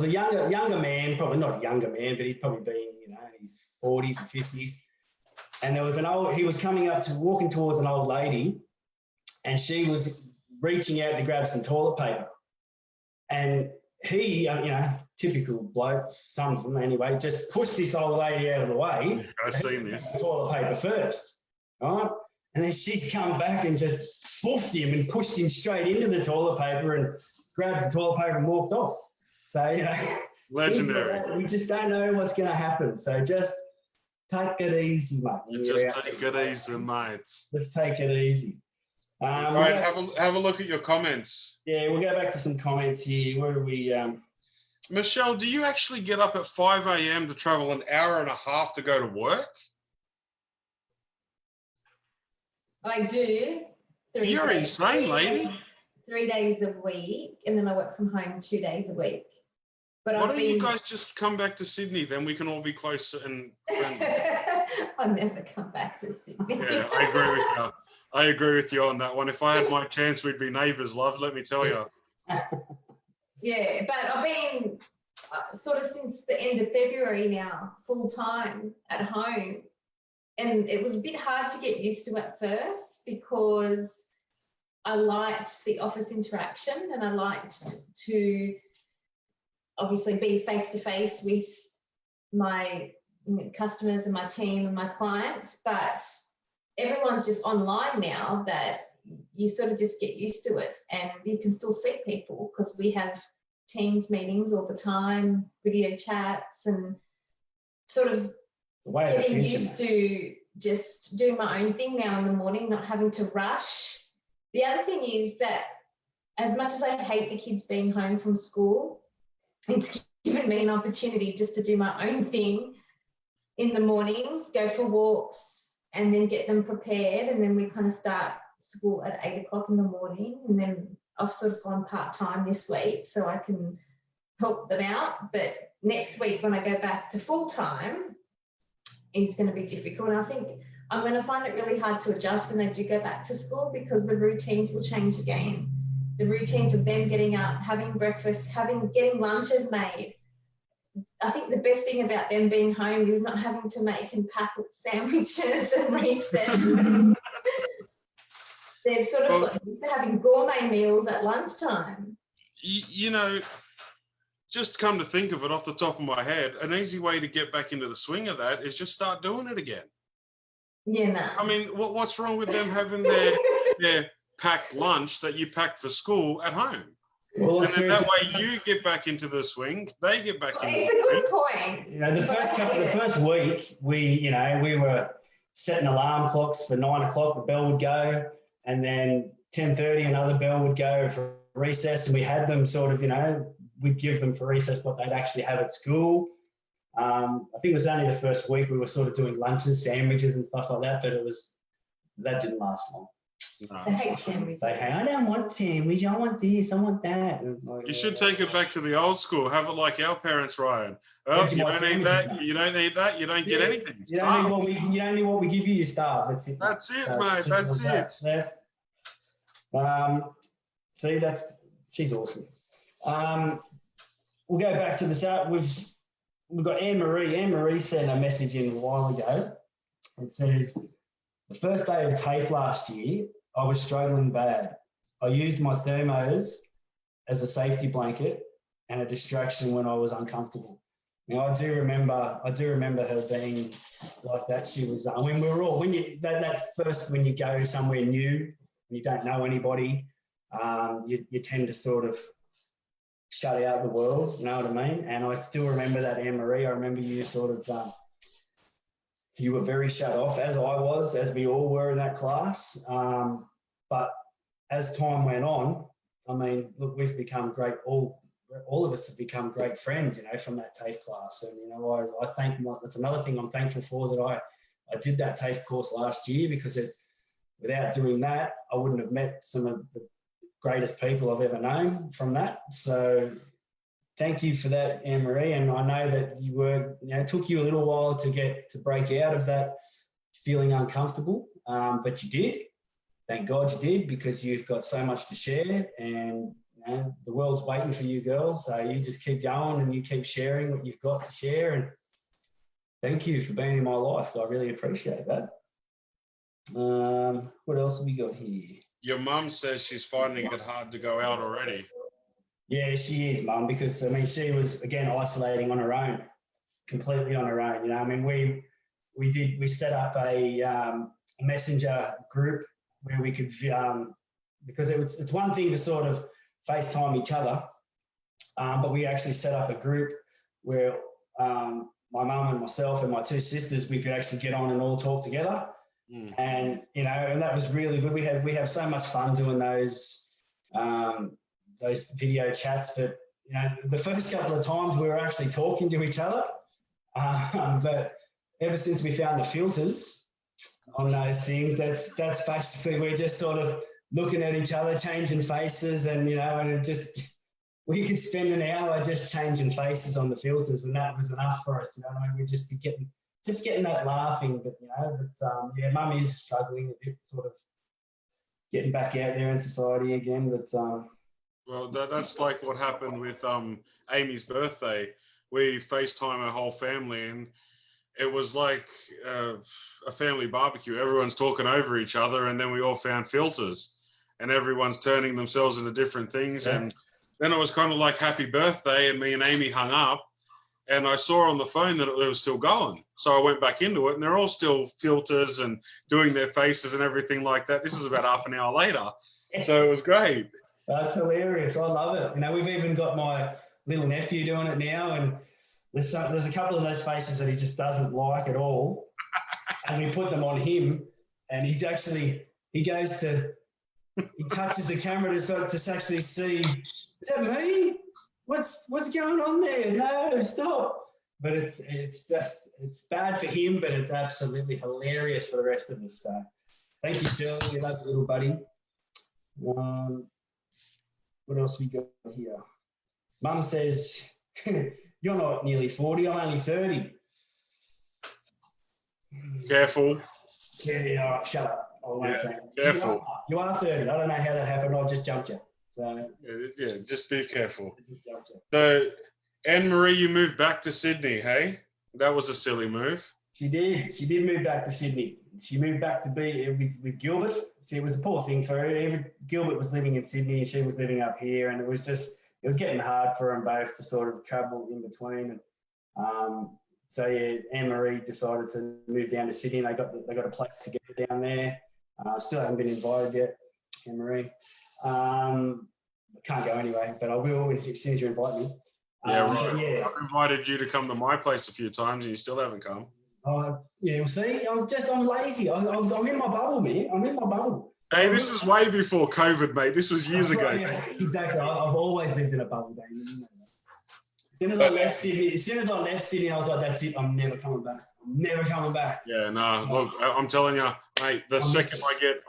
younger man, probably not a younger man, but he'd probably been in his 40s or 50s. And there was he was walking towards an old lady, and she was reaching out to grab some toilet paper. And he, typical bloke, some of them anyway, just pushed this old lady out of the way. I've seen this. Toilet paper first, right? And then she's come back and just spoofed him and pushed him straight into the toilet paper and grabbed the toilet paper and walked off. So, legendary. We just don't know what's going to happen. So just take it easy, mate. Take it easy, mate. Let's take it easy. All right, have a look at your comments. Yeah, we'll go back to some comments here. Where are we? Michelle, do you actually get up at 5 a.m. to travel an hour and a half to go to work? I do. You're insane, lady. 3 days a week, and then I work from home 2 days a week. But why don't you guys just come back to Sydney? Then we can all be closer and friendly. I'll never come back to Sydney. Yeah, I agree with you. I agree with you on that one. If I had my chance, we'd be neighbours, love, let me tell you. Yeah, but I've been sort of since the end of February now, full time at home. And it was a bit hard to get used to at first because I liked the office interaction and I liked to obviously be face to face with my customers and my team and my clients, but everyone's just online now that you sort of just get used to it, and you can still see people because we have Teams meetings all the time, video chats, and sort of getting used to just doing my own thing now in the morning, not having to rush. The other thing is that as much as I hate the kids being home from school, it's given me an opportunity just to do my own thing in the mornings, go for walks, and then get them prepared. And then we kind of start school at 8 o'clock in the morning. And then I've sort of gone part-time this week so I can help them out. But next week when I go back to full-time, it's going to be difficult. And I think I'm going to find it really hard to adjust when they do go back to school because the routines will change again. The routines of them getting up, having breakfast, getting lunches made. I think the best thing about them being home is not having to make and pack sandwiches and reset. They've sort of got used to having gourmet meals at lunchtime. You know, just come to think of it off the top of my head, an easy way to get back into the swing of that is just start doing it again. Yeah, no. I mean, what's wrong with them having their packed lunch that you packed for school at home? Well, and then that way you get back into the swing, they get back into the swing. It's a good point. The first week, we were setting alarm clocks for 9 o'clock, the bell would go, and then 10:30 another bell would go for recess, and we had them sort of, we'd give them for recess what they'd actually have at school. I think it was only the first week we were sort of doing lunches, sandwiches and stuff like that, but that didn't last long. No. They hate sandwiches. I don't want sandwich. I want this. I want that. You should take it back to the old school. Have it like our parents, Ryan. Oh, you don't need that. You don't need that. You don't get anything. You don't need what we give you. You starve. That's it. That's it, mate. That's it. Yeah. See, she's awesome. We'll go back to the start. We've got Anne Marie. Anne Marie sent a message in a while ago. It says, the first day of TAFE last year, I was struggling bad. I used my thermos as a safety blanket and a distraction when I was uncomfortable. You know, I do remember her being like that. She was, I mean, we were all, when you, that first, when you go somewhere new and you don't know anybody, you tend to sort of shut out the world, you know what I mean? And I still remember that, Anne-Marie. I remember you sort of, you were very shut off, as I was, as we all were in that class. But as time went on, I mean, look, we've become great, all of us have become great friends, you know, from that TAFE class. And, you know, I think that's another thing I'm thankful for, that I did that TAFE course last year, because without doing that, I wouldn't have met some of the greatest people I've ever known from that. So thank you for that, Anne-Marie. And I know that you were, you know, it took you a little while to break out of that feeling uncomfortable, but you did. Thank God you did, because you've got so much to share, and you know, the world's waiting for you, girl. So you just keep going and you keep sharing what you've got to share. And thank you for being in my life. I really appreciate that. What else have we got here? Your mum says she's finding it hard to go out already. Yeah, she is, Mum, because I mean, she was again isolating on her own, completely on her own. You know, I mean, we set up a messenger group where we could, because it's one thing to sort of FaceTime each other, but we actually set up a group where my mum and myself and my two sisters, we could actually get on and all talk together. And you know, and that was really good. We have so much fun doing those video chats that, you know, the first couple of times we were actually talking to each other, but ever since we found the filters on those things, that's basically, we're just sort of looking at each other, changing faces, and you know, and it just, we could spend an hour just changing faces on the filters, and that was enough for us. You know, I mean, we'd just be getting that laughing. But you know, yeah, Mum is struggling a bit, sort of getting back out there in society again. But well, that's like what happened with Amy's birthday. We FaceTime our whole family, and it was like a family barbecue. Everyone's talking over each other, and then we all found filters, and everyone's turning themselves into different things. Yeah. And then it was kind of like happy birthday, and me and Amy hung up, and I saw on the phone that it was still going. So I went back into it, and they're all still filters and doing their faces and everything like that. This is about half an hour later. So it was great. That's hilarious. I love it. You know, we've even got my little nephew doing it now, and there's a couple of those faces that he just doesn't like at all. And we put them on him, and he touches the camera to actually see, is that me? What's going on there? No, stop. But it's bad for him, but it's absolutely hilarious for the rest of us. So thank you, Shirley. We love you, little buddy. What else we got here? Mum says, you're not nearly 40, I'm only 30. Careful. Yeah, all right, shut up. I won't say it. Careful. You are 30. I don't know how that happened. I just jumped you. So yeah, just be careful. So, Anne-Marie, you moved back to Sydney, hey? That was a silly move. She did. She did move back to Sydney. She moved back to be with Gilbert. See, it was a poor thing for her. Gilbert was living in Sydney and she was living up here, and it was getting hard for them both to sort of travel in between. And so yeah, Anne-Marie decided to move down to Sydney. They got a place together down there. Still haven't been invited yet, Anne-Marie. Can't go anyway, but I will as soon as you invite me. Yeah, right. Yeah. I've invited you to come to my place a few times and you still haven't come. Yeah, well, see, I'm lazy. I'm in my bubble, man. I'm in my bubble. Hey, this was way before COVID, mate. This was years ago. Yeah, exactly. I've always lived in a bubble, Damian. As soon as I left Sydney, I was like, that's it. I'm never coming back. I'm never coming back. Yeah, no. Look, I'm telling you, mate. The second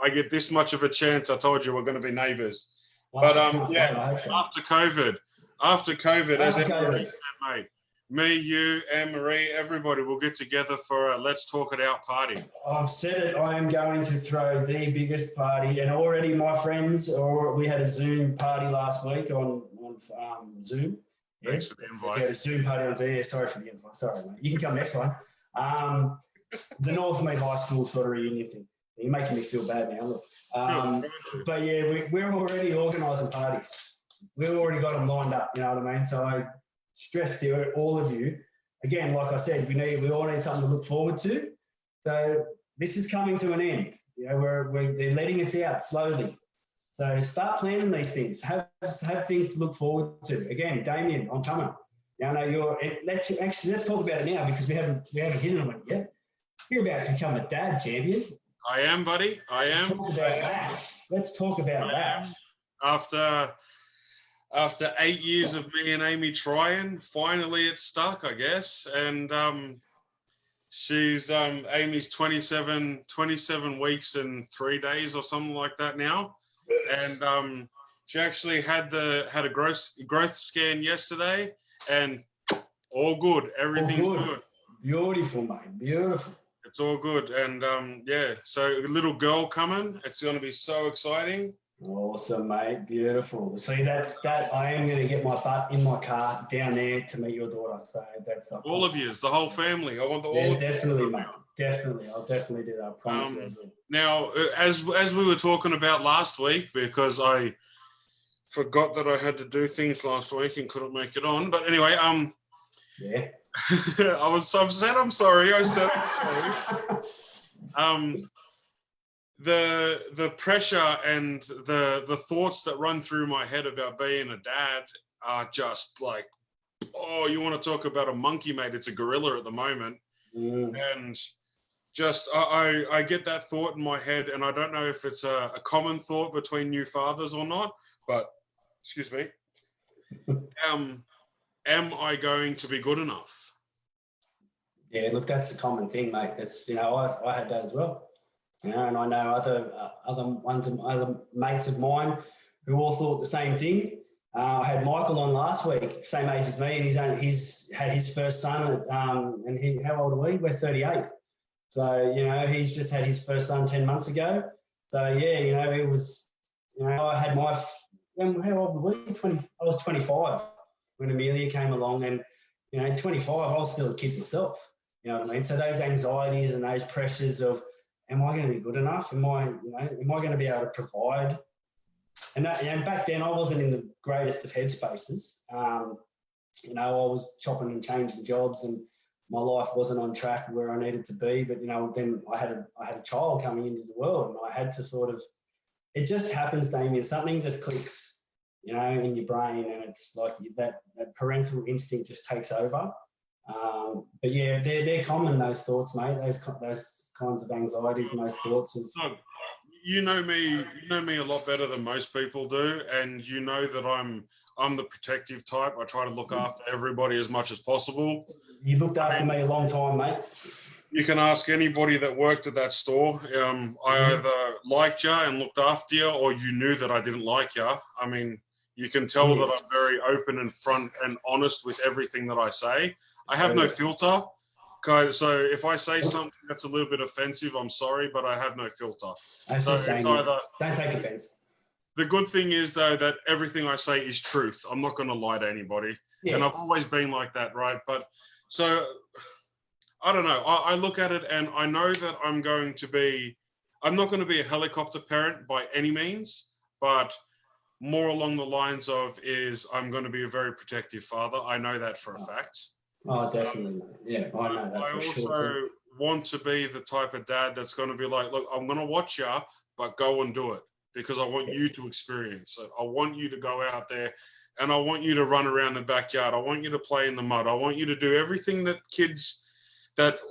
I get this much of a chance, I told you we're going to be neighbours. But yeah, after COVID, as Anne-Marie said, mate, me, you, Anne-Marie, everybody will get together for a Let's Talk It Out party. I've said it. I am going to throw the biggest party, and already my friends, we had a Zoom party last week on Zoom. Thanks for the invite. We had a Zoom party on Zoom. Yeah, sorry for the invite. Sorry, mate. You can come next one. The Northmead High School sort of reunion thing. You're making me feel bad now. Look. But yeah, we're already organising parties. We've already got them lined up. You know what I mean? So I stress to all of you again, like I said, we all need something to look forward to. So this is coming to an end. You know, they're letting us out slowly. So start planning these things. Have things to look forward to. Again, Damian, I'm coming. Now, I know let's talk about it now because we haven't hit on it yet. You're about to become a dad, champion. I am, buddy. I am. Let's talk about that. After 8 years of me and Amy trying, finally it's stuck, I guess. And she's Amy's 27 weeks and 3 days or something like that now. And she actually had a growth scan yesterday, and all good. Everything's good. Beautiful, mate. Beautiful. It's all good. And so a little girl coming. It's going to be so exciting. Awesome, mate. Beautiful. See, that I am going to get my butt in my car down there to meet your daughter. So that's all of you, the whole family. I want the all. Definitely, mate. Definitely, I'll definitely do that. I promise you. Now, as we were talking about last week, because I forgot that I had to do things last week and couldn't make it on. But anyway, yeah. I'm sorry. I said I'm sorry. The pressure and the thoughts that run through my head about being a dad are just like, oh, you want to talk about a monkey, mate? It's a gorilla at the moment. And just I get that thought in my head, and I don't know if it's a common thought between new fathers or not, but excuse me. Am I going to be good enough? Yeah, look, that's a common thing, mate. It's, I had that as well. And I know other mates of mine who all thought the same thing. I had Michael on last week, same age as me, and he's had his first son. And how old are we? We're 38. So he's just had his first son 10 months ago. So yeah, it was. I had my. How old were we? 20. I was 25 when Amelia came along, and 25. I was still a kid myself. You know what I mean? So those anxieties and those pressures of, am I going to be good enough? Am I going to be able to provide? And back then I wasn't in the greatest of headspaces. I was chopping and changing jobs, and my life wasn't on track where I needed to be. But then I had a child coming into the world, and I had to sort of. It just happens, Damian. Something just clicks, in your brain, and it's like that parental instinct just takes over. But yeah, they're common, those thoughts, mate. Those kinds of anxieties and those thoughts. Look, you know me a lot better than most people do, and you know that I'm the protective type. I try to look after everybody as much as possible. You looked after me a long time, mate. You can ask anybody that worked at that store. I either liked you and looked after you, or you knew that I didn't like you. I mean, you can tell that I'm very open and front and honest with everything that I say. I have no filter. Okay, so if I say something that's a little bit offensive, I'm sorry, but I have no filter. Don't take offense. The good thing is, though, that everything I say is truth. I'm not going to lie to anybody. Yeah. And I've always been like that, right? But so I don't know. I look at it and I know that I'm not going to be a helicopter parent by any means, but more along the lines of I'm going to be a very protective father. I know that for a fact. Oh, definitely. Yeah, I know that. I also want to be the type of dad that's going to be like, look, I'm going to watch you, but go and do it because I want you to experience it. I want you to go out there and I want you to run around the backyard. I want you to play in the mud. I want you to do everything that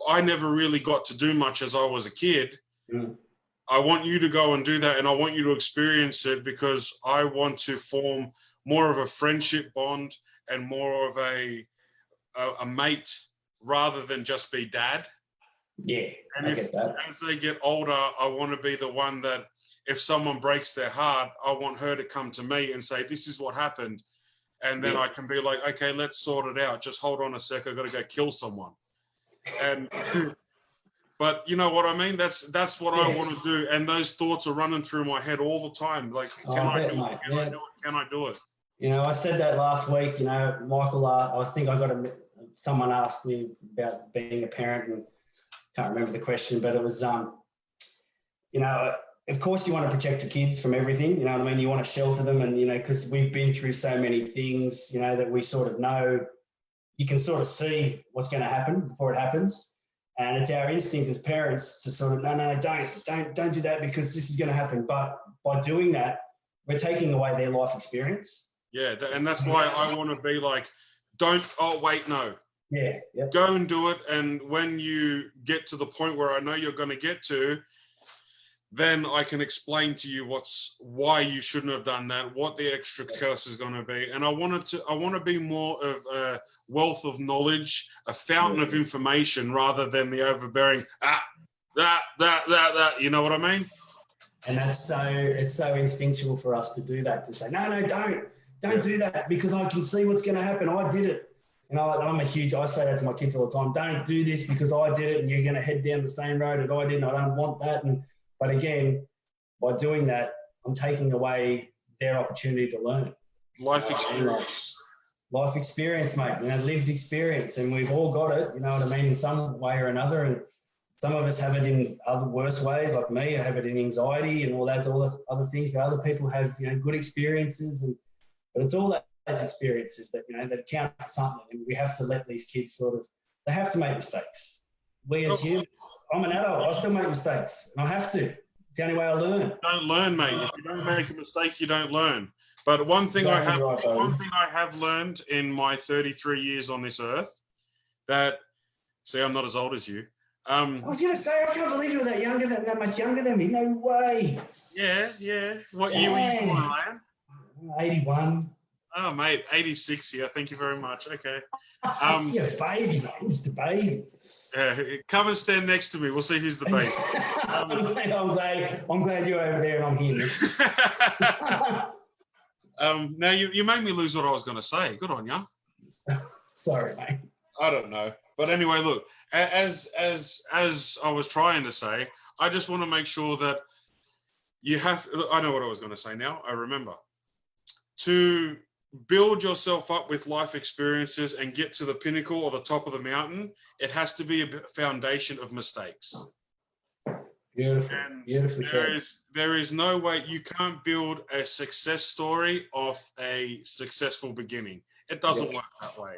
I never really got to do much as I was a kid. Mm. I want you to go and do that, and I want you to experience it because I want to form more of a friendship bond and more of a mate rather than just be dad. Yeah, and as they get older, I want to be the one that if someone breaks their heart, I want her to come to me and say, this is what happened. And then I can be like, okay, let's sort it out. Just hold on a sec. I've got to go kill someone. And but you know what I mean? That's what I want to do. And those thoughts are running through my head all the time. Like, can I do it? Can I do it? Can I do it? I said that last week, Michael, I think someone asked me about being a parent, and can't remember the question, but it was, of course you want to protect your kids from everything, you know what I mean? You want to shelter them and, because we've been through so many things, that we sort of know you can sort of see what's going to happen before it happens. And it's our instinct as parents to sort of, no, don't do that because this is going to happen. But by doing that, we're taking away their life experience. Yeah, and that's why I want to be like, no. Yeah. Yep. Go and do it. And when you get to the point where I know you're going to get to, then I can explain to you why you shouldn't have done that, what the extra cost is going to be. And I want to be more of a wealth of knowledge, a fountain of information, rather than the overbearing, that, you know what I mean? And it's so instinctual for us to do that, to say, no, don't do that because I can see what's going to happen. I did it. You know, I say that to my kids all the time. Don't do this because I did it and you're going to head down the same road that I did and I don't want that. But again, by doing that, I'm taking away their opportunity to learn. Life experience. Life experience, mate. You know, lived experience. And we've all got it, you know what I mean, in some way or another. And some of us have it in other worse ways, like me. I have it in anxiety and all the other things. But other people have, you know, good experiences. But it's all those experiences that, you know, that count for something. And we have to let these kids they have to make mistakes. We as humans, I'm an adult, I still make mistakes. And I have to. It's the only way I learn. Don't learn, mate. If you don't make a mistake, you don't learn. But one thing I have learned in my 33 years on this earth, I'm not as old as you. I was going to say, I can't believe you were that much younger than me. No way. Yeah. What year were you born, Ryan? 81. Oh, mate, 86 here. Thank you very much. Okay. You're a baby, mate. Just a baby. Come and stand next to me. We'll see who's the baby. I'm glad you're over there and I'm here. Now, you made me lose what I was going to say. Good on you. Sorry, mate. I don't know. But anyway, look, as I was trying to say, I just want to make sure that I know what I was going to say now. I remember. To build yourself up with life experiences and get to the pinnacle or the top of the mountain, it has to be a foundation of mistakes. Beautiful. And Beautifully there is no way you can't build a success story off a successful beginning. It doesn't work that way.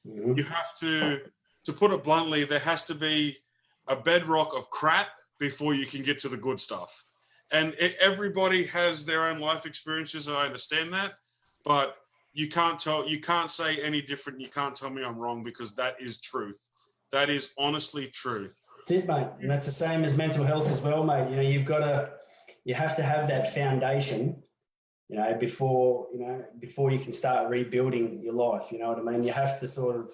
Mm-hmm. You have to put it bluntly, there has to be a bedrock of crap before you can get to the good stuff. And everybody has their own life experiences. I understand that, but you can't say any different. You can't tell me I'm wrong because that is truth. That is honestly truth. That's it, mate. And that's the same as mental health as well, mate. You know, you have to have that foundation, you know, before you can start rebuilding your life. You know what I mean? You have to sort of,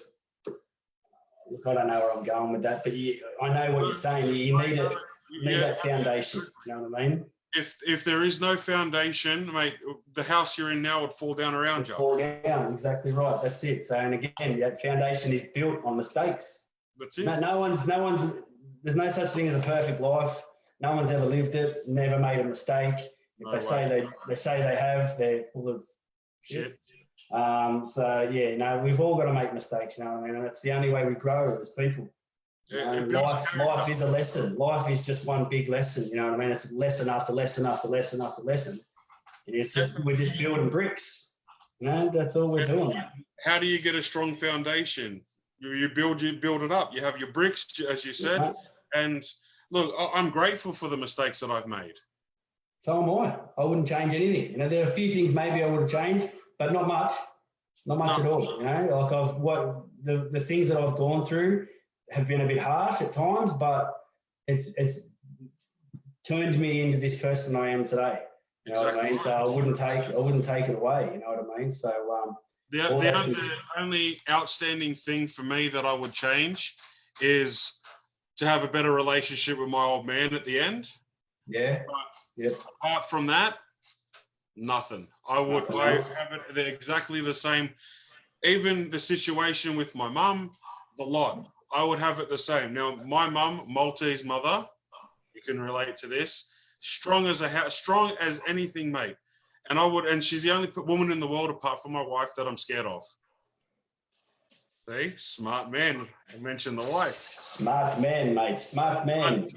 look, I don't know where I'm going with that, but I know what you're saying. You need it. You need that foundation, you know what I mean? If there is no foundation, mate, the house you're in now would fall down around you. Fall down, exactly right. That's it. So, and again, that foundation is built on mistakes. That's it. No one's. There's no such thing as a perfect life. No one's ever lived it. Never made a mistake. If they say they have, they're full of shit. So yeah, no, we've all got to make mistakes. You know what I mean? And that's the only way we grow as people. Life is a lesson. Life is just one big lesson. You know what I mean? It's lesson after lesson after lesson after lesson. And we're just building bricks. You know, that's all we're doing. How do you get a strong foundation? You build it up. You have your bricks, as you said. Yeah. And look, I'm grateful for the mistakes that I've made. So am I. I wouldn't change anything. You know, there are a few things maybe I would have changed, but not much. Not much at all. You know, like the things that I've gone through have been a bit harsh at times, but it's turned me into this person I am today. You know what I mean? So I wouldn't take it away. You know what I mean? So the only outstanding thing for me that I would change is to have a better relationship with my old man at the end. Yeah. But apart from that, nothing. I have it exactly the same. Even the situation with my mum, the lot. I would have it the same. Now, my mum, Maltese mother, you can relate to this, strong as anything, mate. And she's the only woman in the world apart from my wife that I'm scared of. See, smart man. I mentioned the wife. Smart man, mate. Smart man.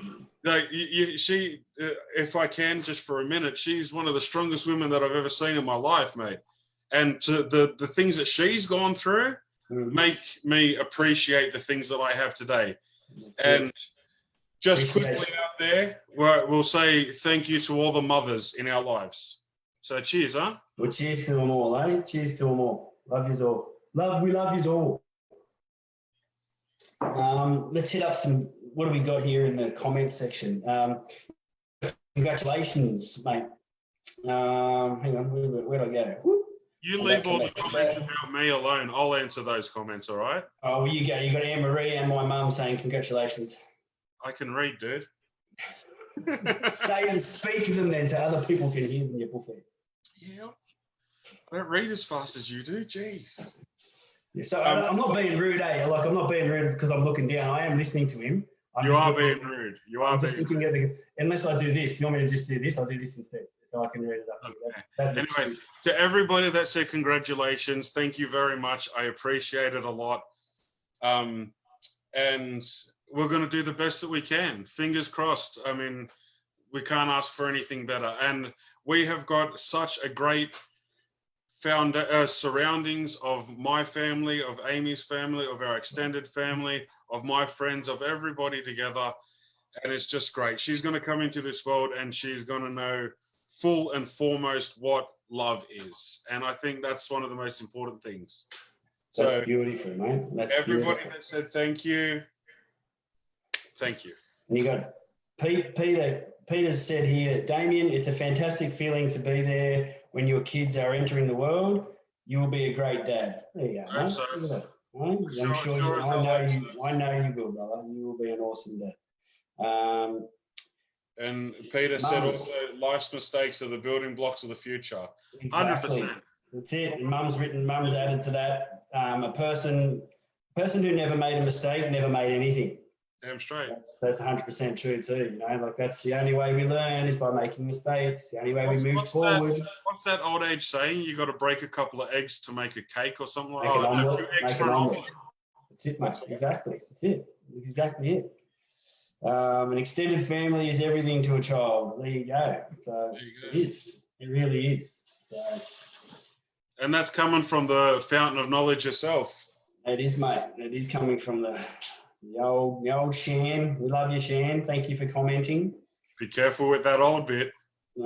She, if I can, just for a minute, she's one of the strongest women that I've ever seen in my life, mate. And to the things that she's gone through, make me appreciate the things that I have today. And just quickly out there, we'll say thank you to all the mothers in our lives. So cheers, huh? Well, cheers to them all, eh? Cheers to them all. Love yous all. We love yous all. Let's hit up some, what do we got here in the comment section? Congratulations, mate. Hang on, where'd I go? Whoop. You leave all the comments about me alone. I'll answer those comments, all right? Oh, well, you go. You got Anne-Marie and my mum saying congratulations. I can read, dude. Say and speak them then so other people can hear them, you bullfed. Yeah. I don't read as fast as you do. Jeez. Yeah, so I'm not being rude, eh? Like, I'm not being rude because I'm looking down. I am listening to him. You are being rude. You are just looking at the. Unless I do this, do you want me to just do this? I'll do this instead, so I can read it up. Okay. Anyway, to everybody that said congratulations, thank you very much. I appreciate it a lot. And we're going to do the best that we can. Fingers crossed. I mean, we can't ask for anything better. And we have got such a great surroundings of my family, of Amy's family, of our extended family, of my friends, of everybody together. And it's just great. She's going to come into this world and she's going to know full and foremost what love is. And I think that's one of the most important things. That's beautiful, mate. That's everybody beautiful. that said thank you. Thank you. And you got Peter. Peter's said here, Damian, it's a fantastic feeling to be there when your kids are entering the world. You will be a great dad. There you go, mate. So. I'm sure you, I know you will, brother. You will be an awesome dad. And Peter said also, life's mistakes are the building blocks of the future. Exactly. 100%. That's it. And mum's added to that. A person who never made a mistake never made anything. Damn straight. That's 100% true too. You know, like that's the only way we learn is by making mistakes. The only way we move forward. What's that old age saying? You got to break a couple of eggs to make a cake or something like that. Make an omelette. That's it, mate. Exactly. That's it. That's exactly it. An extended family is everything to a child. There you go. So it is. It really is. So. And that's coming from the fountain of knowledge yourself. It is, mate. It is coming from the old Shan. We love you, Shan. Thank you for commenting. Be careful with that old bit. You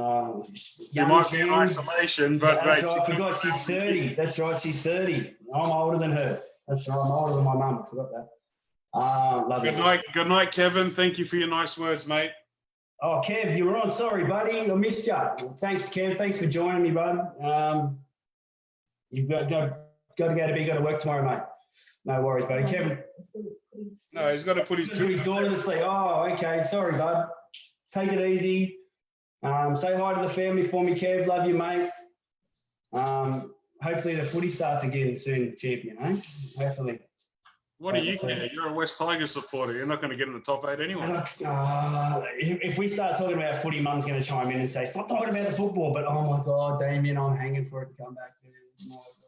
might be in isolation, but yeah, that's right. I forgot she's 30. That's right, she's 30. I'm older than her. That's right. I'm older than my mum. I forgot that. Love Good night. Good night, Kevin. Thank you for your nice words, mate. Oh, Kev, you were on. Sorry, buddy. I missed you. Thanks, Kev. Thanks for joining me, bud. You've got to go to bed. You've got to work tomorrow, mate. No worries, buddy. Kevin. No, he's got to put his daughter to sleep. Oh, okay. Sorry, bud. Take it easy. Say hi to the family for me, Kev. Love you, mate. Hopefully the footy starts again soon, champion, eh? Hopefully. What do you care? You're a West Tigers supporter. You're not going to get in the top 8 anyway. If we start talking about footy, Mum's going to chime in and say, stop talking about the football. But, oh, my God, Damian, I'm hanging for it to come back.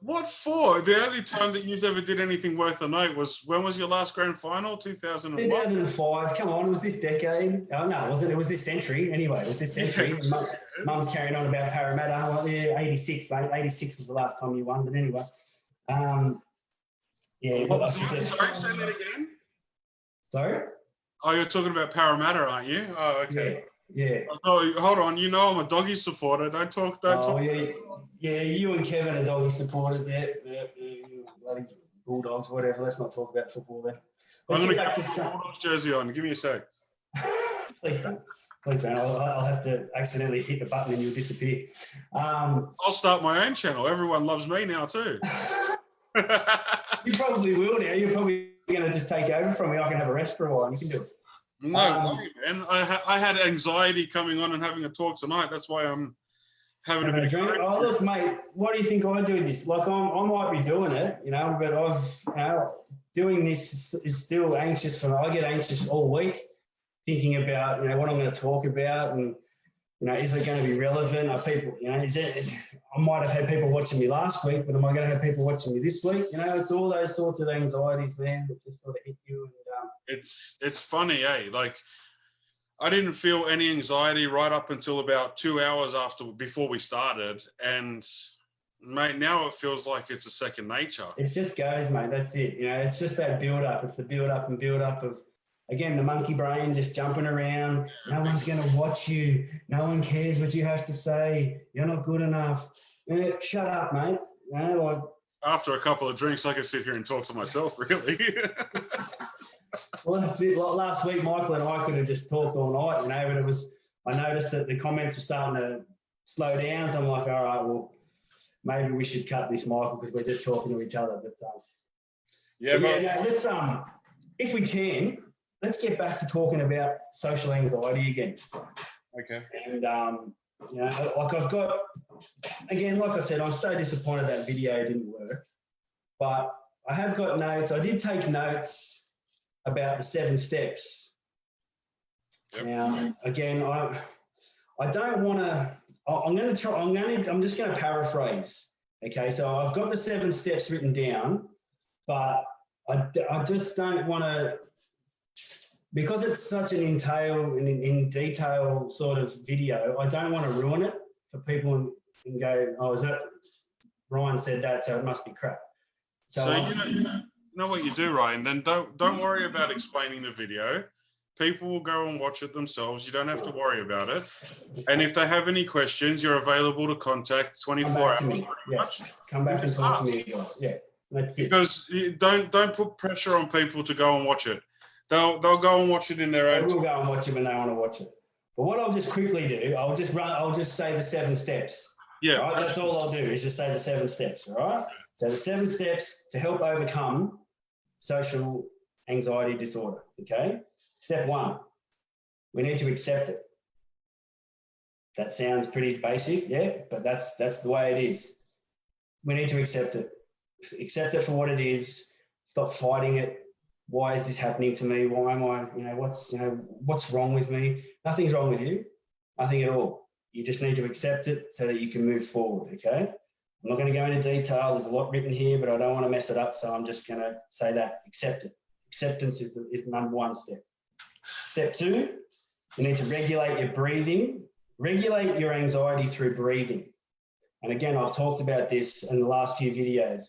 What for? The only time that you ever did anything worth a note was, when was your last grand final? 2001? 2005. Come on, it was this decade. Oh, no, it wasn't. It was this century. Anyway, it was this century. Mum's carrying on about Parramatta. Well, yeah, 86, mate. 86 was the last time you won. But anyway. Yeah. Sorry, say that again. Sorry? Oh, you're talking about Parramatta, aren't you? Oh, okay. Yeah. Oh, hold on. You know I'm a doggy supporter. Don't talk. Yeah, you and Kevin are doggy supporters. Yeah, bloody Bulldogs, whatever. Let's not talk about football then. I'm going to get the Bulldogs jersey on. Give me a sec. Please don't. Please don't. I'll have to accidentally hit the button and you'll disappear. I'll start my own channel. Everyone loves me now too. You probably will now. You're probably going to just take over from me. I can have a rest for a while. You can do it. No way, man. I had anxiety coming on and having a talk tonight. That's why I'm having a bit of drink. Oh, look, mate, what do you think I do this? Like, I might be doing it, but doing this is still anxious for me. I get anxious all week thinking about, what I'm going to talk about and, is it going to be relevant? Are people, I might have had people watching me last week, but am I going to have people watching me this week? It's all those sorts of anxieties, man, that just sort of hit you. And it's funny, eh? Like, I didn't feel any anxiety right up until about 2 hours before we started. And Mate, now it feels like it's a second nature. It just goes, mate. That's it. You know, it's just that build up. It's the build up and build up of, again, the monkey brain just jumping around. No one's going to watch you. No one cares what you have to say. You're not good enough. Shut up, mate. You know, like, after a couple of drinks, I can sit here and talk to myself, really. well, that's it. Like last week, Michael and I could have just talked all night, you know, but it was, I noticed that the comments were starting to slow down. So I'm like, all right, well, maybe we should cut this, Michael, because we're just talking to each other. But let's if we can, let's get back to talking about social anxiety again. Okay. And you know, like I've got, again, like I said, I'm so disappointed that video didn't work, but I have got notes. I did take notes about the 7 steps. Yep. Now, again, I don't want to. I'm just going to paraphrase. Okay, so I've got the 7 steps written down, but I just don't want to, because it's such an in detail sort of video. I don't want to ruin it for people and go, oh, is that Ryan said that, so it must be crap. So you know what you do, Ryan? Then don't worry about explaining the video. People will go and watch it themselves. You don't have to worry about it. And if they have any questions, you're available to contact 24 hours. Yeah. Come back and talk to me. Yeah, that's it. Because don't put pressure on people to go and watch it. They'll go and watch it in their own. They will go and watch it when they want to watch it. But what I'll just quickly do, I'll just say the 7 steps. Yeah. Right? That's all I'll do is just say the 7 steps. All right. So the 7 steps to help overcome social anxiety disorder. Okay. Step 1, we need to accept it. That sounds pretty basic, yeah, but that's the way it is. We need to accept it. Accept it for what it is. Stop fighting it. Why is this happening to me? Why am I, what's wrong with me? Nothing's wrong with you. Nothing at all. You just need to accept it so that you can move forward, okay? I'm not going to go into detail. There's a lot written here, but I don't want to mess it up, so I'm just going to say that. Accept it. Acceptance is the number 1 step. Step 2, you need to regulate your breathing. Regulate your anxiety through breathing. And again, I've talked about this in the last few videos.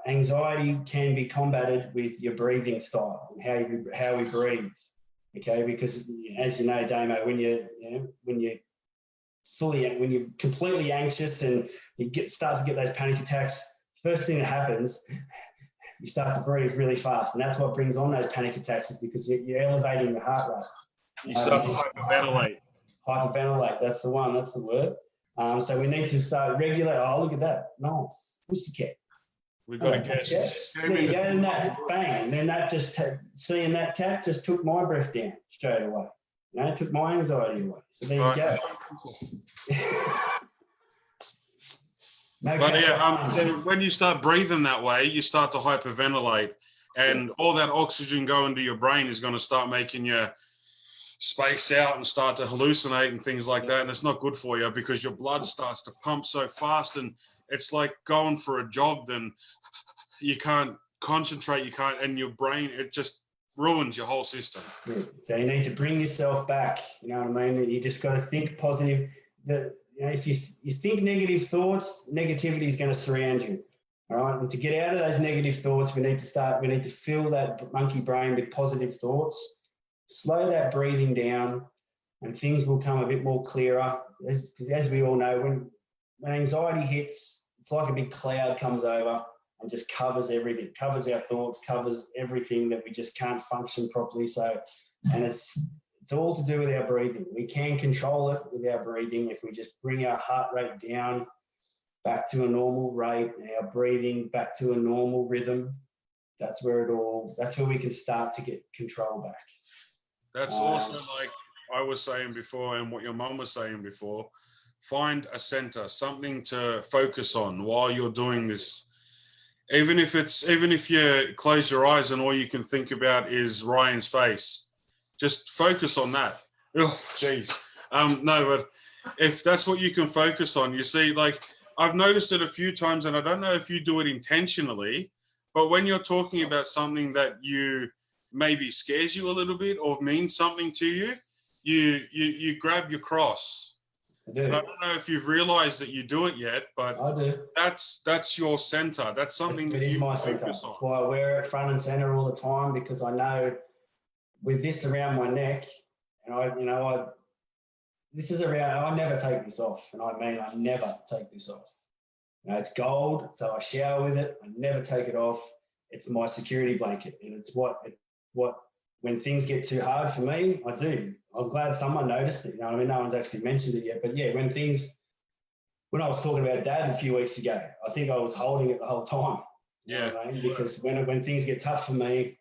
Anxiety can be combated with your breathing style and how we breathe. Okay, because as you know, Damo, when you're completely anxious and you start to get those panic attacks, first thing that happens, you start to breathe really fast, and that's what brings on those panic attacks, is because you're elevating your heart rate. You start to hyperventilate. Hyperventilate, that's the one, that's the word. So we need to start regulate. Oh, look at that. Nice. Pussycat. We've got a guest. There you go, and that, bang. And then that just, seeing that cat just took my breath down straight away. It took my anxiety away. So there you go. So when you start breathing that way, you start to hyperventilate, and all that oxygen going to your brain is going to start making you space out and start to hallucinate and things like that. And it's not good for you, because your blood starts to pump so fast, and it's like going for a jog. Then you can't concentrate, and your brain, it just ruins your whole system. So you need to bring yourself back. You know what I mean? You just got to think positive. If you think negative thoughts, negativity is going to surround you. All right. And to get out of those negative thoughts, we need to fill that monkey brain with positive thoughts, slow that breathing down, and things will come a bit more clearer. Because as we all know, when anxiety hits, it's like a big cloud comes over and just covers everything, covers our thoughts, covers everything, that we just can't function properly. So, and it's all to do with our breathing. We can control it with our breathing if we just bring our heart rate down back to a normal rate, and our breathing back to a normal rhythm. That's where we can start to get control back. That's also, like I was saying before, and what your mum was saying before, find a center, something to focus on while you're doing this. Even if you close your eyes and all you can think about is Ryan's face, just focus on that. Oh, geez. No, but if that's what you can focus on, you see, like I've noticed it a few times, and I don't know if you do it intentionally, but when you're talking about something that you maybe scares you a little bit or means something to you, you grab your cross I do. And I don't know if you've realized that you do it yet, but I do. that's your center. That's something It that is you my center. focus That's on. why I wear it front and center all the time, because I know with this around my neck, and this is around, I never take this off. And I mean, I never take this off. It's gold, so I shower with it. I never take it off. It's my security blanket. And it's what, when things get too hard for me, I do. I'm glad someone noticed it. I mean, no one's actually mentioned it yet. But yeah, when I was talking about Dad a few weeks ago, I think I was holding it the whole time. Yeah. What I mean? Because when things get tough for me,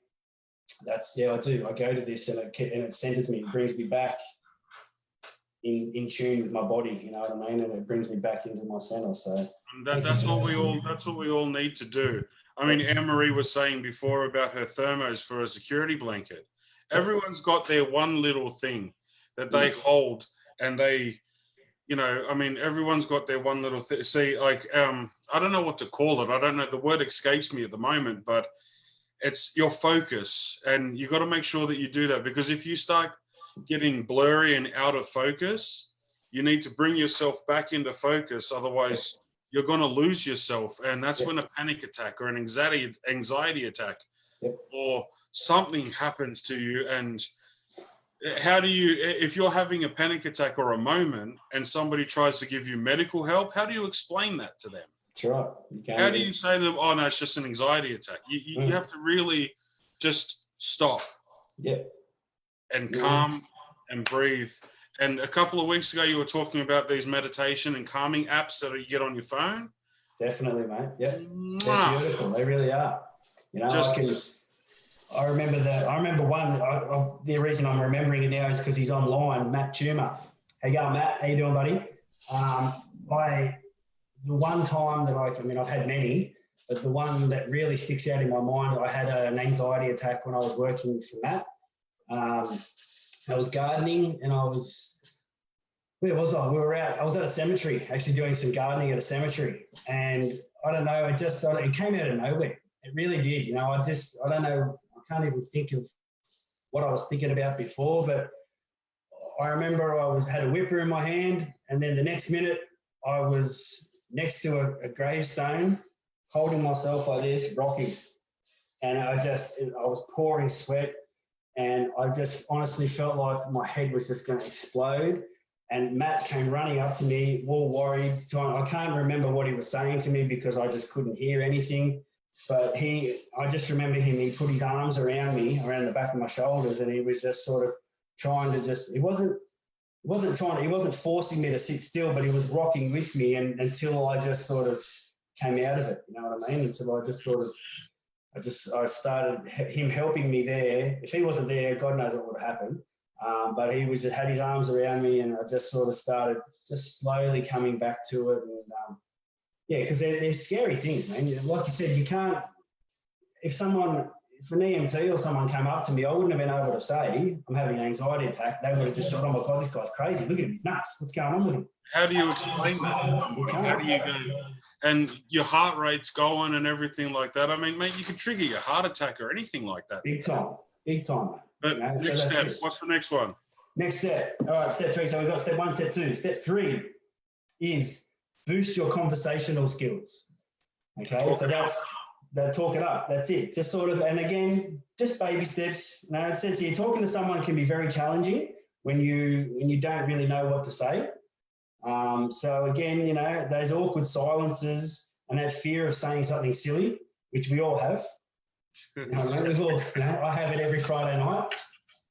I do. I go to this and it centers me, it brings me back in tune with my body, you know what I mean? And it brings me back into my center. So that's what we all need to do. I mean, Anne-Marie was saying before about her thermos for a security blanket. Everyone's got their one little thing that they hold, and they, I mean, everyone's got their one little thing. See, like, I don't know what to call it. I don't know. The word escapes me at the moment, but it's your focus, and you got to make sure that you do that, because if you start getting blurry and out of focus, you need to bring yourself back into focus. Otherwise, you're going to lose yourself. And that's when a panic attack or an anxiety attack or something happens to you. And how do you, if you're having a panic attack or a moment and somebody tries to give you medical help, how do you explain that to them? That's right. How do you say to them, oh, no, it's just an anxiety attack? You have to really just stop. And calm and breathe. And a couple of weeks ago, you were talking about these meditation and calming apps that you get on your phone. Definitely, mate. Yeah, they're beautiful. They really are. I remember one. The reason I'm remembering it now is because he's online. Matt Tuma. How you going, Matt? How you doing, buddy? The one time that I've had many, but the one that really sticks out in my mind, I had an anxiety attack when I was working for Matt. I was gardening, and where was I? I was at a cemetery, actually doing some gardening at a cemetery. And I don't know, it came out of nowhere. It really did. I don't know, I can't even think of what I was thinking about before, but I remember had a whipper in my hand, and then the next minute I was next to a gravestone, holding myself like this, rocking. And I was pouring sweat. And I just honestly felt like my head was just going to explode. And Matt came running up to me, all worried. I can't remember what he was saying to me because I just couldn't hear anything. But I just remember him, he put his arms around me, around the back of my shoulders, and he was just sort of trying to he wasn't forcing me to sit still, but he was rocking with me until I just sort of came out of it, you know what I mean? Until I just sort of, I started him helping me there. If he wasn't there, God knows what would have happened. But he had his arms around me, and I just sort of started just slowly coming back to it. And because they're scary things, man. Like you said, you can't. If an EMT or someone came up to me, I wouldn't have been able to say I'm having an anxiety attack. They would have just thought, oh my God, this guy's crazy. Look at him, he's nuts. What's going on with him? How do you explain that? How do you go? And your heart rate's going and everything like that. I mean, mate, you could trigger your heart attack or anything like that. Big time, mate. But next step, what's the next one? Next step. All right, step 3. So we've got step 1, step 2. Step 3 is boost your conversational skills. Okay, talk it up. That's it. Just sort of, and again, just baby steps. Now it says here, talking to someone can be very challenging when you don't really know what to say. So again, those awkward silences and that fear of saying something silly, which we all have. I have it every Friday night,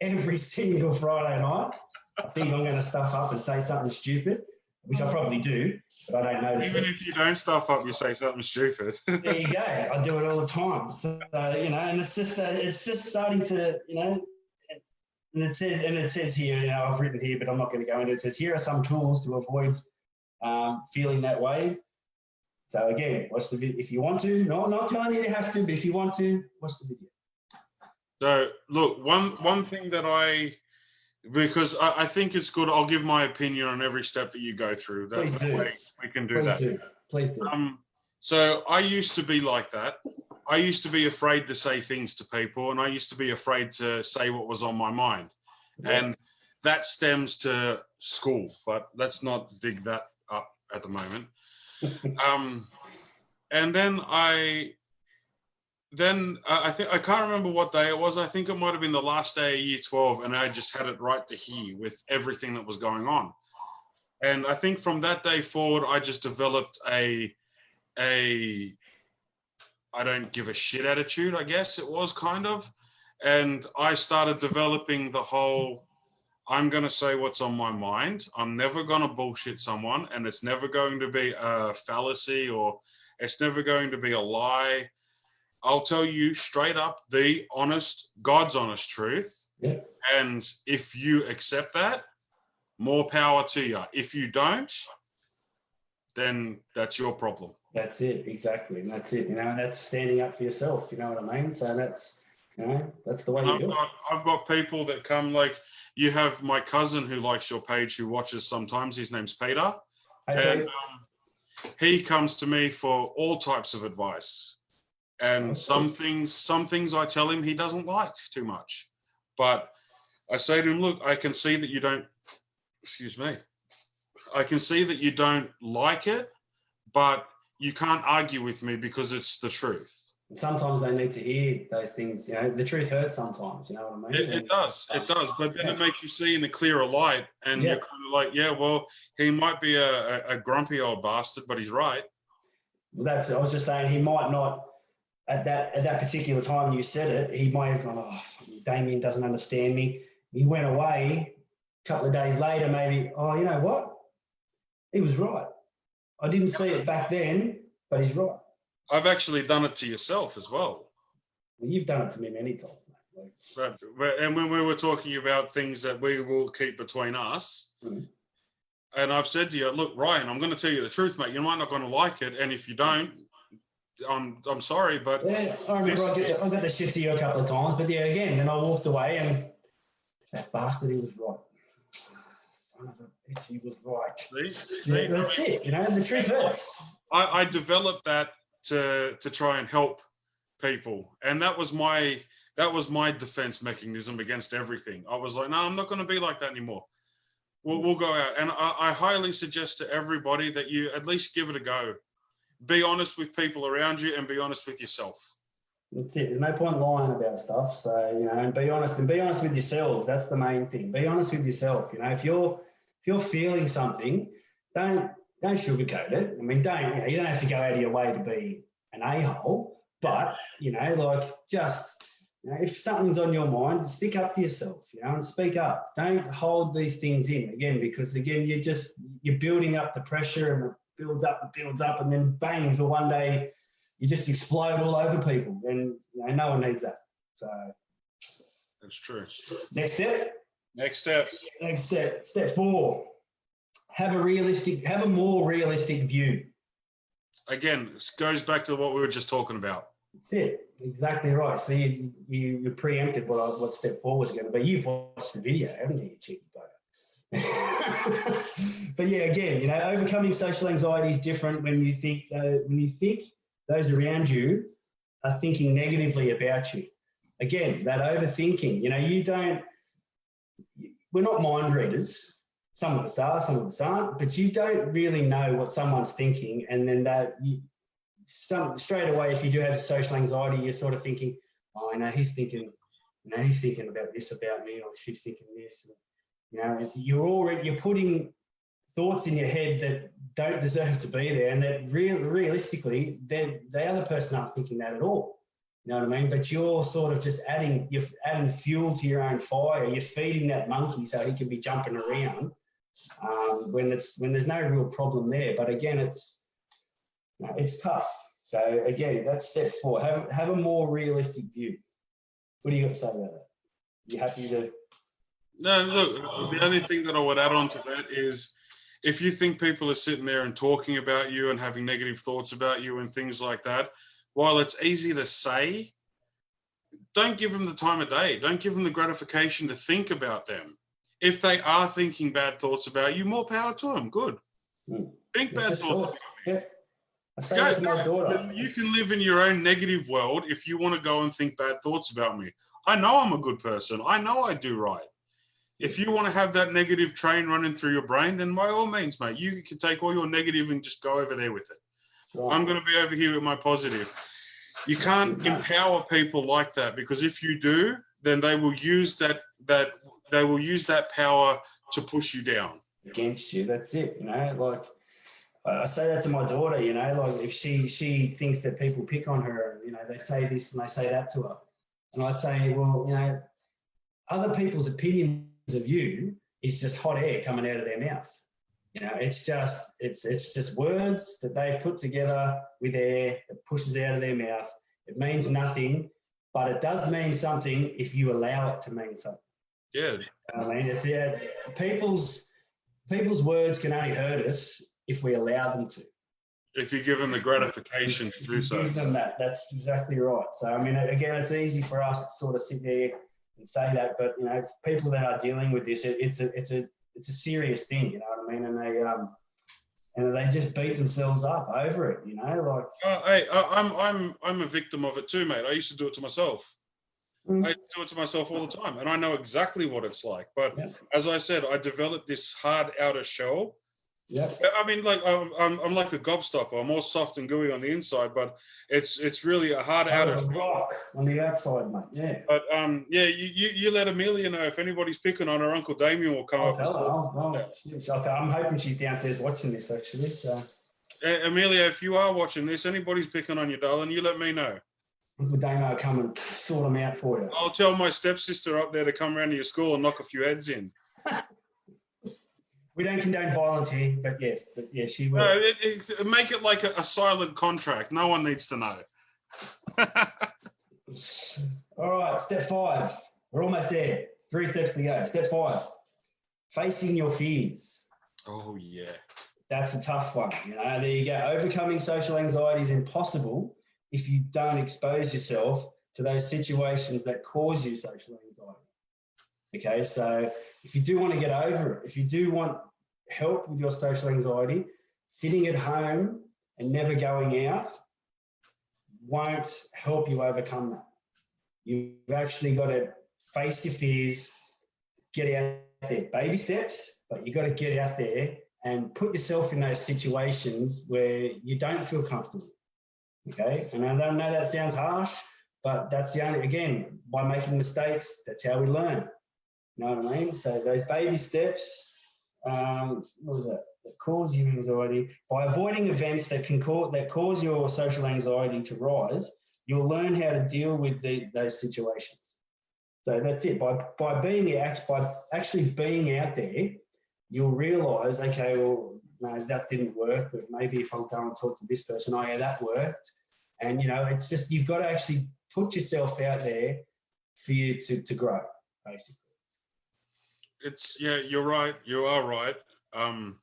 every single Friday night. I think I'm going to stuff up and say something stupid, which I probably do, but I don't notice Even if you don't stuff up, you say something stupid. There you go. I do it all the time. So, and it's just starting to, and it says here, I've written here, but I'm not going to go into it. It says, here are some tools to avoid feeling that way. So again, watch the video if you want to. No, I'm not telling you have to, but if you want to, watch the video. So look, one thing that because I think it's good, I'll give my opinion on every step that you go through. Please do. We can do that. Please do. So I used to be like that. I used to be afraid to say things to people, and I used to be afraid to say what was on my mind. Yeah. And that stems to school, but let's not dig that up at the moment. And then I think I can't remember what day it was. I think it might have been the last day of year 12, and I just had it right to here with everything that was going on. And I think from that day forward, I just developed a I don't give a shit attitude, I guess it was kind of. And I started developing the whole, I'm going to say what's on my mind. I'm never going to bullshit someone, and it's never going to be a fallacy, or it's never going to be a lie. I'll tell you straight up the honest, God's honest truth. Yeah. And if you accept that, more power to you. If you don't, then that's your problem. That's it, exactly. And that's it. You know, that's standing up for yourself. You know what I mean? So that's, you know, that's the way you do it. I've got people that come, like, you have my cousin who likes your page, who watches sometimes. His name's Peter. Hey, and he comes to me for all types of advice. And some things I tell him he doesn't like too much. But I say to him, look, I can see that you don't, I can see that you don't like it, but you can't argue with me because it's the truth. Sometimes they need to hear those things. You know, the truth hurts sometimes. You know what I mean? It does. But then it makes you see in a clearer light, and you're kind of like, yeah, well, he might be a grumpy old bastard, but he's right. Well, I was just saying, he might not at that particular time you said it. He might have gone, oh, Damian doesn't understand me. He went away. A couple of days later, maybe, oh, you know what? He was right. I didn't see it back then, but he's right. I've actually done it to yourself as well. Well, you've done it to me many times, mate. And when we were talking about things that we will keep between us, and I've said to you, look, Ryan, I'm going to tell you the truth, mate. You might not going to like it, and if you don't, I'm sorry, but yeah, I remember I got the shit to you a couple of times, but yeah, again, then I walked away, and that bastard, he was right. Son of a bitch, he was right. See? That's it. You know, the truth hurts. I developed that to try and help people, and that was my defense mechanism against everything. I was like, no, I'm not going to be like that anymore. We'll go out, and I highly suggest to everybody that you at least give it a go. Be honest with people around you, and be honest with yourself. That's it. There's no point lying about stuff. So, you know, and be honest with yourselves. That's the main thing. Be honest with yourself. You know, if you're feeling something, don't sugarcoat it. I mean, you don't have to go out of your way to be an a-hole, but, you know, like, just, you know, if something's on your mind, stick up for yourself, you know, and speak up. Don't hold these things in, again, because, again, you're building up the pressure, and it builds up, and then bang, for one day you just explode all over people, and, you know, no one needs that. So that's true. Next step. Step 4. Have a more realistic view. Again, it goes back to what we were just talking about. That's it. Exactly right. So you preempted what step 4 was going to be. You've watched the video, haven't you, cheeky bugger? But yeah, again, you know, overcoming social anxiety is different when you think those around you are thinking negatively about you. Again, that overthinking. You know, we're not mind readers. Some of us are, some of us aren't, but you don't really know what someone's thinking, and then straight away, if you do have social anxiety, you're sort of thinking, oh, I know he's thinking about this about me, or she's thinking this. You know, you're putting thoughts in your head that don't deserve to be there, and that realistically, the other person aren't thinking that at all. You know what I mean? But you're sort of just adding fuel to your own fire. You're feeding that monkey so he can be jumping around when there's no real problem there. But again, it's tough. So again, that's step 4. Have a more realistic view. What do you got to say about that? You happy to? No, look, the only thing that I would add on to that is, if you think people are sitting there and talking about you and having negative thoughts about you and things like that, while it's easy to say, don't give them the time of day. Don't give them the gratification to think about them. If they are thinking bad thoughts about you, more power to them. Good. Think bad thoughts. Yeah. I say that to my daughter. You can live in your own negative world if you want to go and think bad thoughts about me. I know I'm a good person. I know I do right. if you want to have that negative train running through your brain, then by all means, mate, you can take all your negative and just go over there with it. Right. I'm going to be over here with my positive. You can't empower people like that, because if you do, then they will use that power to push you down against you. That's it. You know, like I say that to my daughter. You know, like if she thinks that people pick on her, you know, they say this and they say that to her, and I say, well, you know, other people's opinions of you is just hot air coming out of their mouth. You know, it's just words that they've put together with air that pushes out of their mouth. It means nothing, but it does mean something if you allow it to mean something. Yeah. I mean, it's people's words can only hurt us if we allow them to. If you give them the gratification to do so. Give them that. That's exactly right. So, I mean, again, it's easy for us to sort of sit there and say that, but you know, people that are dealing with this, it's a serious thing. You know what I mean? And they just beat themselves up over it. You know, like. Hey, I'm a victim of it too, mate. I used to do it to myself. I do it to myself all the time, and I know exactly what it's like. But as I said, I developed this hard outer shell. Yeah. I mean, like I'm like a gobstopper. I'm all soft and gooey on the inside, but it's really a hard outer rock on the outside, mate. Yeah. But yeah, you let Amelia know if anybody's picking on her. Uncle Damian will come up. I'm hoping she's downstairs watching this actually. So. Amelia, if you are watching this, anybody's picking on you, darling, you let me know. Uncle Damo will come and sort them out for you. I'll tell my stepsister up there to come around to your school and knock a few heads in. We don't condone violence here, but yes, she will. No, make it like a silent contract. No one needs to know. All right, step 5. We're almost there. 3 steps to go. Step 5, facing your fears. Oh, yeah. That's a tough one. You know, there you go. Overcoming social anxiety is impossible if you don't expose yourself to those situations that cause you social anxiety. Okay, so if you do want to get over it, if you do want help with your social anxiety, sitting at home and never going out won't help you overcome that. You've actually got to face your fears, get out there. Baby steps, but you've got to get out there and put yourself in those situations where you don't feel comfortable. Okay, and I don't know that sounds harsh, but that's the only, again, by making mistakes, that's how we learn. You know what I mean? So those baby steps, what was that? That cause you anxiety. By avoiding events that cause your social anxiety to rise, you'll learn how to deal with those situations. So that's it. By actually being out there, you'll realise, okay, well, no, that didn't work, but maybe if I'll go and talk to this person, oh yeah, that worked. And you know, it's just, you've got to actually put yourself out there for you to grow, basically. It's, yeah, you're right. You are right. Of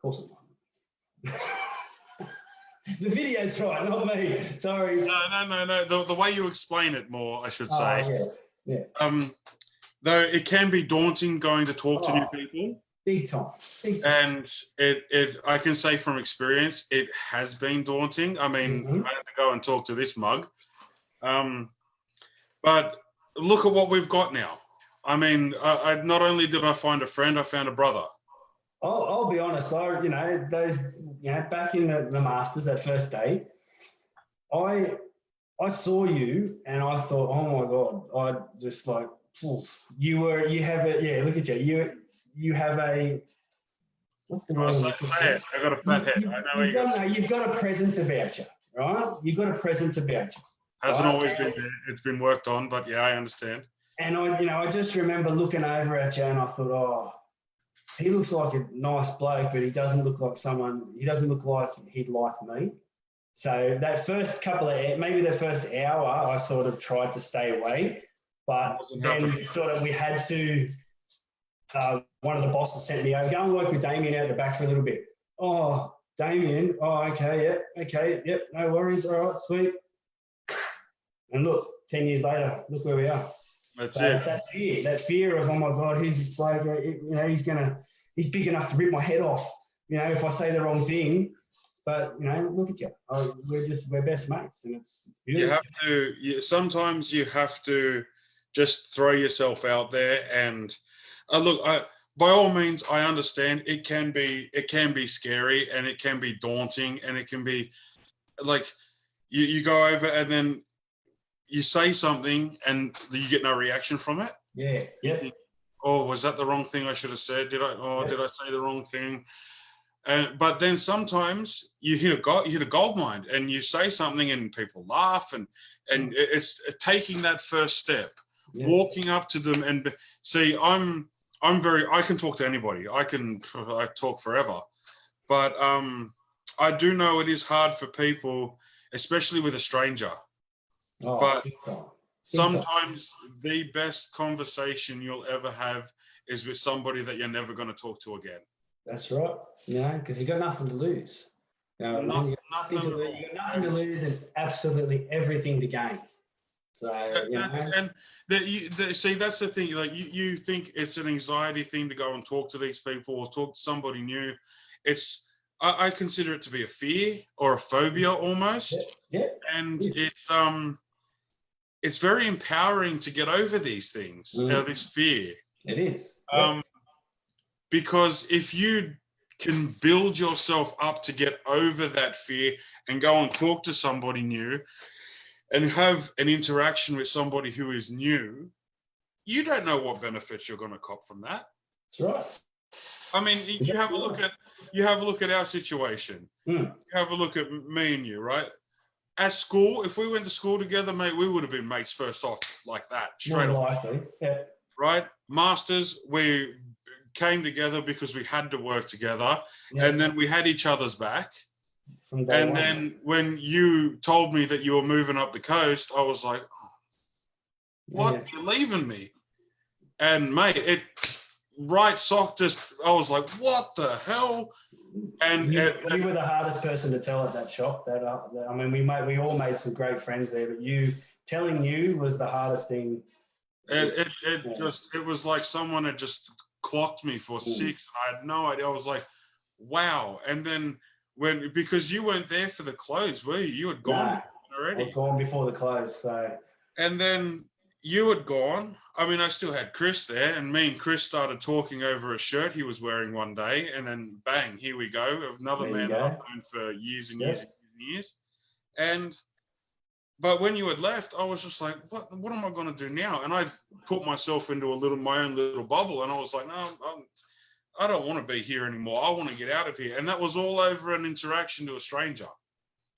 course I'm not. The video's right, not me. Sorry. No. The way you explain it more, I should say. Yeah. Though it can be daunting going to talk to new people. Big time. And it I can say from experience, it has been daunting. I mean, I had to go and talk to this mug. But look at what we've got now. I mean, I not only did I find a friend, I found a brother. I'll be honest. Back in the Masters, that first day, I saw you and I thought, oh my God, I just like, look at you. You have a, what's the word? Say it. I got a fat head. I know you've got a presence about you, right? You've got a presence about you. Hasn't always been there. It's been worked on, but yeah, I understand. And I just remember looking over at you and I thought, oh, he looks like a nice bloke, but he doesn't look like he'd like me. So that first maybe the first hour, I sort of tried to stay away, but then sort of we had to, one of the bosses sent me over, go and work with Damian out the back for a little bit. Oh, Damian, okay, yep, no worries, all right, sweet. And look, 10 years later, look where we are. That's it. It's that fear of, oh my God, who's this bloke? He's big enough to rip my head off, if I say the wrong thing. But, look at you. We're best mates, and it's beautiful. Sometimes you have to just throw yourself out there. And Look, by all means, I understand it can be scary and it can be daunting and it can be like you go over and then you say something and you get no reaction from it. Yeah. You think, oh, was that the wrong thing I should have said? Did I say the wrong thing? But then sometimes you hit a gold mine and you say something and people laugh and it's taking that first step, walking up to them and see. I can talk to anybody. I talk forever, but I do know it is hard for people, especially with a stranger. Oh, but big time. sometimes the best conversation you'll ever have is with somebody that you're never going to talk to again. That's right. Because you've got nothing to lose. Nothing you've got nothing to lose and absolutely everything to gain. So, see, that's the thing. Like you think it's an anxiety thing to go and talk to these people or talk to somebody new. I consider it to be a fear or a phobia almost. Yeah. And it's very empowering to get over these things, this fear. It is. Because if you can build yourself up to get over that fear and go and talk to somebody new and have an interaction with somebody who is new, you don't know what benefits you're going to cop from that. That's right. I mean, you have a look at our situation. You have a look at me and you, right? At school, if we went to school together, mate, we would have been mates first off like that, straight More off. likely, yeah. Right? Masters, we came together because we had to work together, and then we had each other's back. And then when you told me that you were moving up the coast, I was like, oh, what? Yeah. You're leaving me? And mate, right sock I was like, what the hell? And you were the hardest person to tell at that shop. I mean, we all made some great friends there, but telling you was the hardest thing. It was like someone had just clocked me for 6 and I had no idea. I was like, wow. And then because you weren't there for the close, were you? You had gone already. I was gone before the close. So. And then you had gone. I mean, I still had Chris there, and me and Chris started talking over a shirt he was wearing one day, and then bang, here we go. Another man that I've known for years and years and years and years. But when you had left, I was just like, what am I going to do now? And I put myself into my own little bubble, and I was like, no, I don't want to be here anymore. I want to get out of here. And that was all over an interaction to a stranger.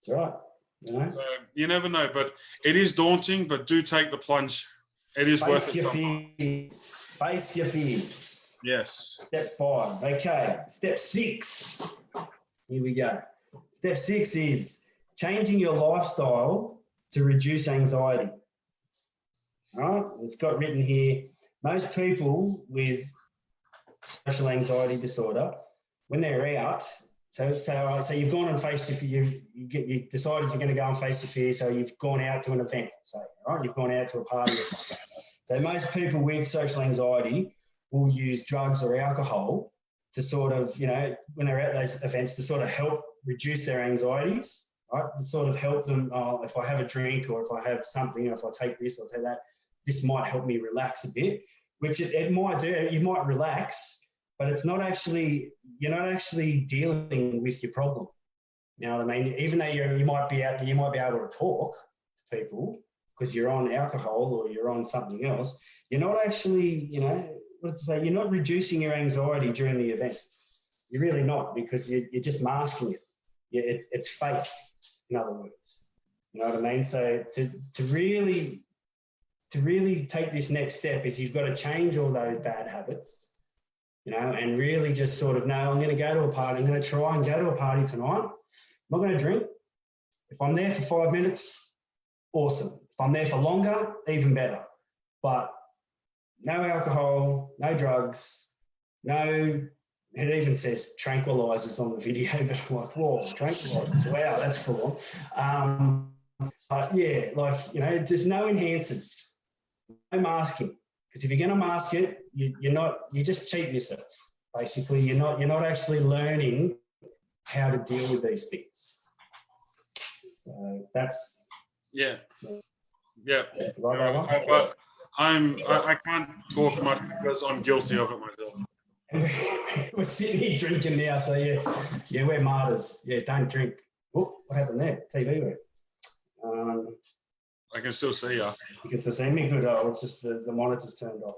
That's right. Yeah. So you never know, but it is daunting, but do take the plunge. It is worth it sometimes. Face your fears. Yes. Step 5. Okay. Step 6. Here we go. Step 6 is changing your lifestyle to reduce anxiety. All right. It's got written here, most people with social anxiety disorder, when they're out, so you've gone and faced your fear, you decided you're going to go and face your fear, so you've gone out to an event, say, right? You've gone out to a party or something. So most people with social anxiety will use drugs or alcohol to sort of, when they're at those events, to sort of help reduce their anxieties, right? To sort of help them, if I have a drink or if I have something, or if I take this or take that, this might help me relax a bit, which it might do. You might relax, but it's not actually, you're not actually dealing with your problem. You know what I mean? Even though you might be able to talk to people because you're on alcohol or you're on something else, you're not actually, you're not reducing your anxiety during the event. You're really not, because you're just masking it. It's fake, in other words. You know what I mean? So to really take this next step is you've got to change all those bad habits, and really just sort of, no, I'm going to go to a party. I'm going to try and go to a party tonight. I'm not going to drink. If I'm there for 5 minutes, awesome. If I'm there for longer, even better. But no alcohol, no drugs, it even says tranquilizers on the video, but I'm like, whoa, tranquilizers, wow, that's full on. But yeah, just no enhancers, no masking. Because if you're going to mask it, you just cheat yourself. Basically, you're not actually learning how to deal with these things. So that's I can't talk much because I'm guilty of it myself. We're sitting here drinking now, so yeah, we're martyrs. Yeah, don't drink. Oh, what happened there? TV went. I can still see you. You can still see me good. Oh, it's just the monitor's turned off.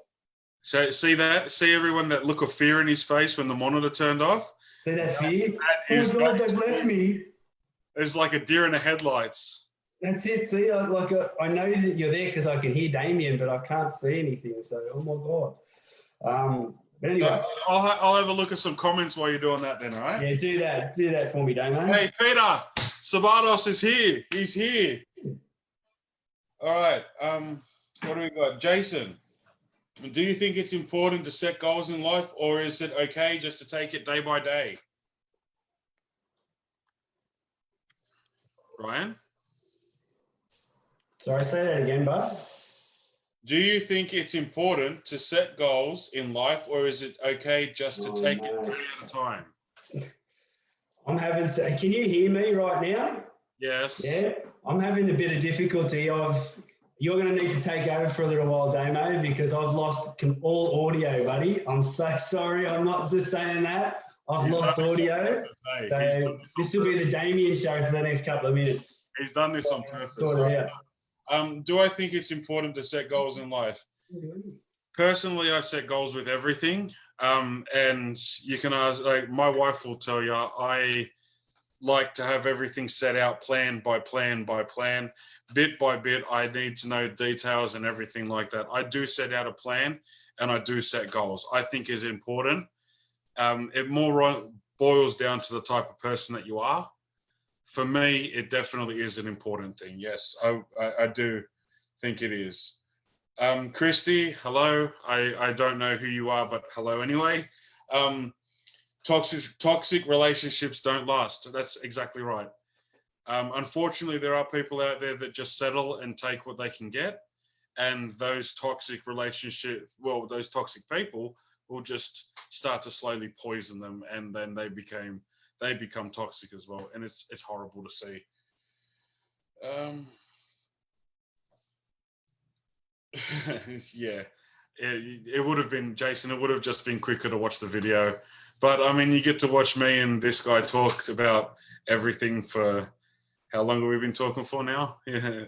So see that? See everyone that look of fear in his face when the monitor turned off? See that fear? That Oh God, they've left me. It's like a deer in the headlights. That's it. See, I know that you're there because I can hear Damian, but I can't see anything. So, oh my God. But anyway, I'll have a look at some comments while you're doing that then, all right? Yeah, do that for me, Damo. Hey, Peter, Sabados is here. He's here. All right. What do we got? Jason, do you think it's important to set goals in life, or is it okay just to take it day by day? Ryan? Sorry, say that again, bud. Do you think it's important to set goals in life, or is it okay just to take it 3 at a time? Can you hear me right now? Yes. Yeah, I'm having a bit of difficulty. You're going to need to take over for a little while, Damo, because I've lost all audio, buddy. I'm so sorry. I'm not just saying that. I've lost audio. So this will be the Damian show for the next couple of minutes. He's done this on purpose. Sort it out. Do I think it's important to set goals in life? Personally, I set goals with everything. And you can ask, like, my wife will tell you, I like to have everything set out plan by plan by plan, bit by bit. I need to know details and everything like that. I do set out a plan and I do set goals. I think is important. It more boils down to the type of person that you are. For me, it definitely is an important thing. Yes, I do think it is. Christy, hello. I don't know who you are, but hello anyway. Toxic relationships don't last. That's exactly right. Unfortunately, there are people out there that just settle and take what they can get. And those toxic those toxic people will just start to slowly poison them, and then they become toxic as well. And it's horrible to see. Yeah, it would have been, Jason, it would have just been quicker to watch the video. But I mean, you get to watch me and this guy talk about everything for, how long have we been talking for now? Yeah.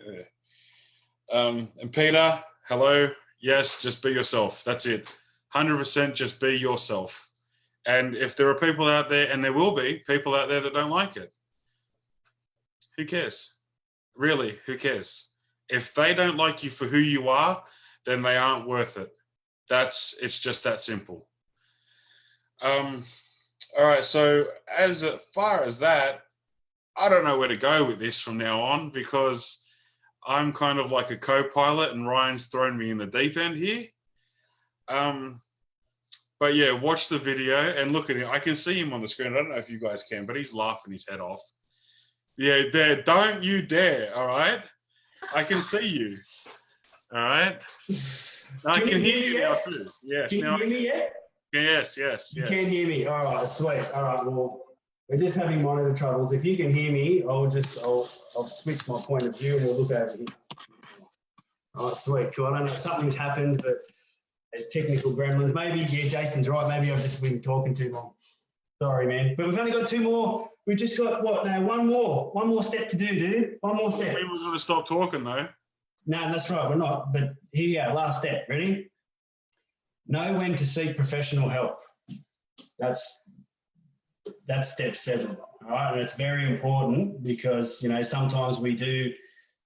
And Peter, hello. Yes, just be yourself. That's it. 100% just be yourself. And if there are people out there, and there will be people out there that don't like it, who cares? Really, who cares? If they don't like you for who you are, then they aren't worth it. It's just that simple. All right, so as far as that, I don't know where to go with this from now on, because I'm kind of like a co-pilot and Ryan's thrown me in the deep end here. But yeah, watch the video and look at him. I can see him on the screen. I don't know if you guys can, but he's laughing his head off. Yeah, don't you dare, all right? I can see you, all right? I can hear you now too. Yes. Can you hear me yet? Yes. You can hear me. All right, sweet. All right, well, we're just having monitor troubles. If you can hear me, I'll switch my point of view and we'll look over here. All right, sweet, cool. I don't know, something's happened, but there's technical gremlins. Maybe, yeah, Jason's right. Maybe I've just been talking too long. Sorry, man. But we've only got 2 more. We've just got, what, now, one more step to do, dude. One more step. We were going to stop talking, though. No, that's right. We're not. But here you go. Last step. Ready? Know when to seek professional help. That's step 7. All right. And it's very important because, sometimes we do,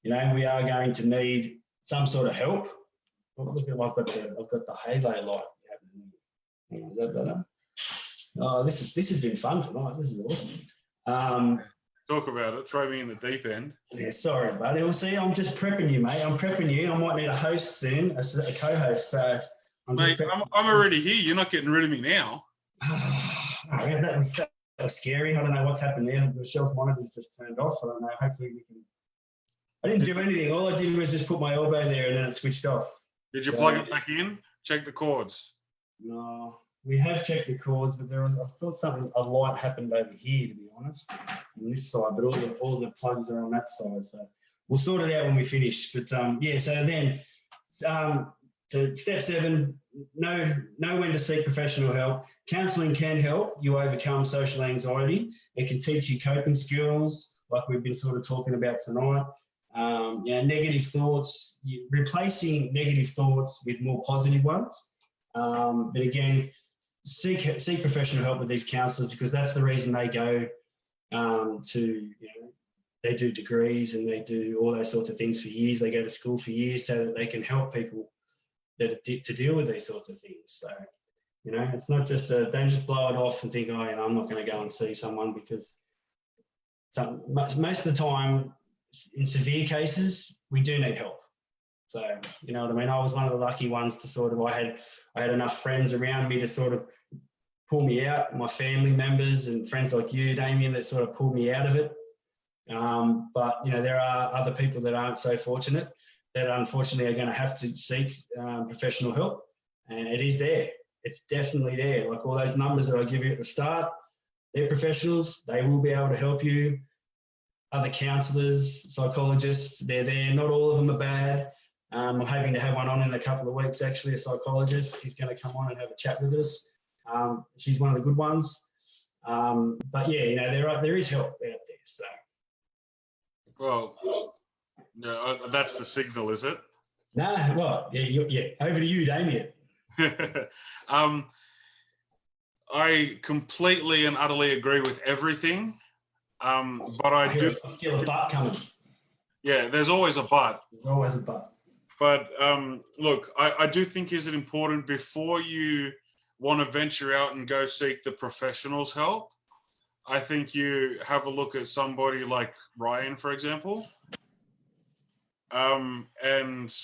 we are going to need some sort of help. Oh, look, I've got the halo light happening. Is that better? Oh, this has been fun tonight. This is awesome. Talk about it. Throw me in the deep end. Yeah, sorry, buddy. Well, see, I'm just prepping you, mate. I'm prepping you. I might need a host soon, a co-host. So, mate, I'm already here. You're not getting rid of me now. That was scary. I don't know what's happened there. Michelle's monitor's just turned off. I don't know. Hopefully we can. I didn't do anything. All I did was just put my elbow there and then it switched off. Did you plug it back in? Check the cords. No, we have checked the cords, but I thought a light happened over here, to be honest, on this side, but all the plugs are on that side. So we'll sort it out when we finish. But yeah, so then So step 7, know when to seek professional help. Counselling can help you overcome social anxiety. It can teach you coping skills, like we've been sort of talking about tonight. Negative thoughts, replacing negative thoughts with more positive ones. But again, seek professional help with these counsellors, because that's the reason they go they do degrees and they do all those sorts of things for years. They go to school for years so that they can help people to deal with these sorts of things. So, it's not just don't just blow it off and think, I'm not going to go and see someone, because most of the time, in severe cases, we do need help. So, you know what I mean? I was one of the lucky ones to sort of, I had enough friends around me to sort of pull me out, my family members and friends like you, Damian, that sort of pulled me out of it. But, there are other people that aren't so fortunate that unfortunately are going to have to seek professional help. And it is there. It's definitely there. Like all those numbers that I give you at the start, they're professionals. They will be able to help you. Other counsellors, psychologists, they're there. Not all of them are bad. I'm hoping to have one on in a couple of weeks, actually, a psychologist. She's going to come on and have a chat with us. She's one of the good ones. But yeah, there is help out there. So. Well, no, that's the signal, is it? No, well, yeah. Over to you, Damian. I completely and utterly agree with everything. But I feel a but coming. Yeah, there's always a but. There's always a but. But look, I do think is it important before you want to venture out and go seek the professionals' help. I think you have a look at somebody like Ryan, for example, and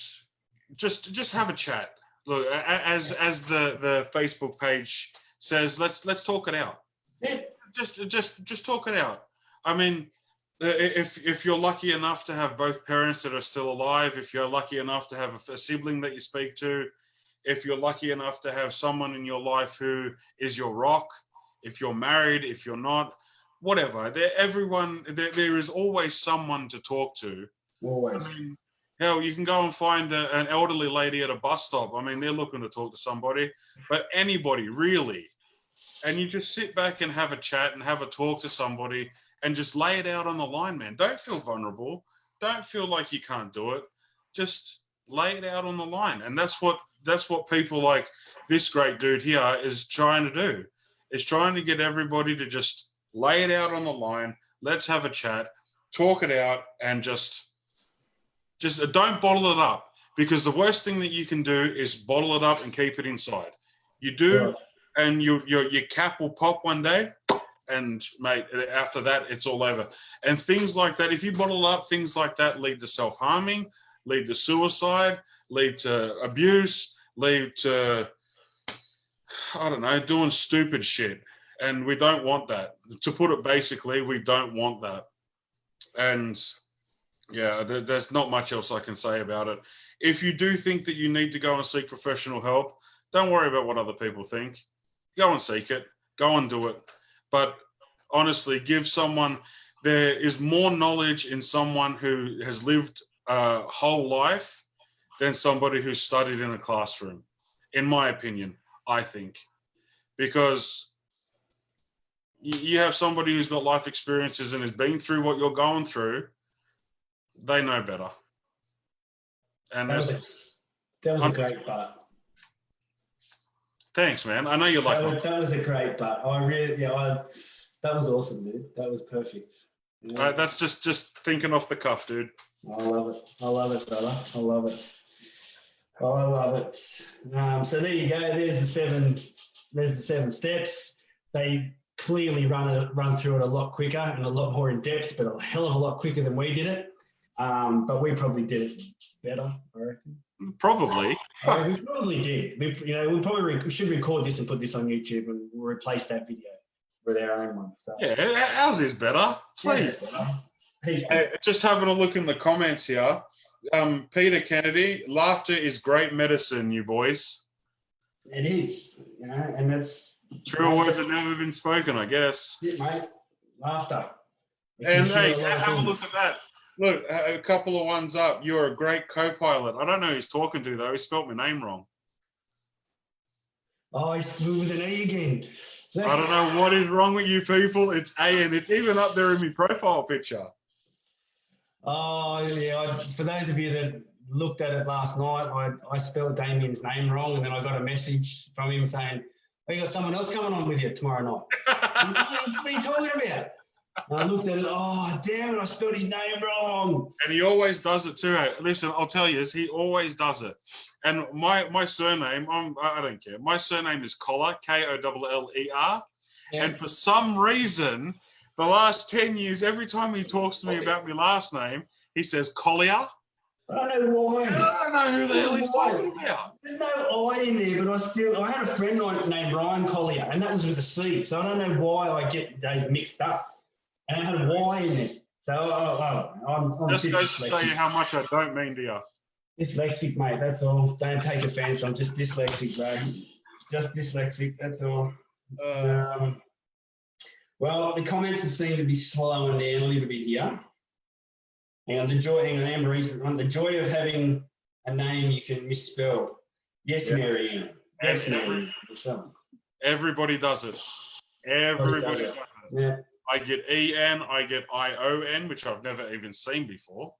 just have a chat. Look, as the Facebook page says, let's talk it out. Yeah. Just talk it out. I mean, if you're lucky enough to have both parents that are still alive, if you're lucky enough to have a sibling that you speak to, if you're lucky enough to have someone in your life who is your rock, if you're married, if you're not, whatever, there is always someone to talk to. Always. I mean, hell, you can go and find an elderly lady at a bus stop. I mean, they're looking to talk to somebody, but anybody really. And you just sit back and have a chat and have a talk to somebody and just lay it out on the line, man. Don't feel vulnerable. Don't feel like you can't do it. Just lay it out on the line. And that's what people like this great dude here is trying to do. Is trying to get everybody to just lay it out on the line. Let's have a chat, talk it out, and just don't bottle it up, because the worst thing that you can do is bottle it up and keep it inside. You do, and your cap will pop one day, and mate, after that, it's all over. And things like that, if you bottle up, things like that lead to self-harming, lead to suicide, lead to abuse, lead to, I don't know, doing stupid shit. And we don't want that. To put it basically, we don't want that. And yeah, there's not much else I can say about it. If you do think that you need to go and seek professional help, don't worry about what other people think. Go and seek it. Go and do it. But honestly, there is more knowledge in someone who has lived a whole life than somebody who studied in a classroom, in my opinion, I think. Because you have somebody who's got life experiences and has been through what you're going through, they know better. And that was a great but. Thanks, man. I know you like it. That was a great but. That was awesome, dude. That was perfect. Yeah. That's just thinking off the cuff, dude. I love it, brother. I love it. So there you go. There's the seven steps. They clearly run through it a lot quicker and a lot more in depth, but a hell of a lot quicker than we did it. But we probably did it better, I reckon. Probably. We probably did. We probably should record this and put this on YouTube, and we'll replace that video with our own one. So. Yeah, ours is better. Please. Just having a look in the comments here. Peter Kennedy, laughter is great medicine, you boys. It is, and that's true words have never been spoken, I guess. Yeah, mate. Laughter. And hey, have a look at that. Look, a couple of ones up. You're a great co-pilot. I don't know who he's talking to, though. He spelt my name wrong. Oh, he's with an E again. So, I don't know what is wrong with you people. It's A-N. It's even up there in my profile picture. oh, yeah. For those of you that looked at it last night, I spelled Damian's name wrong, and then I got a message from him saying, "Oh, you got someone else coming on with you tomorrow night." What are you talking about? And I looked at it, oh, damn it, I spelled his name wrong. And he always does it too. Hey, listen, I'll tell you, he always does it. And my surname, I don't care. My surname is Collar, Koller. Yeah. And for some reason, the last 10 years, every time he talks to me about my last name, he says Collier. I don't know why. And I don't know who the hell he's talking about. There's no I in there, but I had a friend named Ryan Collier, and that was with a C. So I don't know why I get those mixed up. And it had a Y in there. So I'm just goes to show you how much I don't mean to you. Dyslexic, mate, that's all. Don't take offense. I'm just dyslexic, bro. Just dyslexic, that's all. Well, the comments have seemed to be slowing down a little bit here. And the joy of having a name you can misspell. Yes, yeah. Mary. Yes, Mary. Everybody does it. Everybody does it. Yeah. I get E-N, I get I-O-N, which I've never even seen before.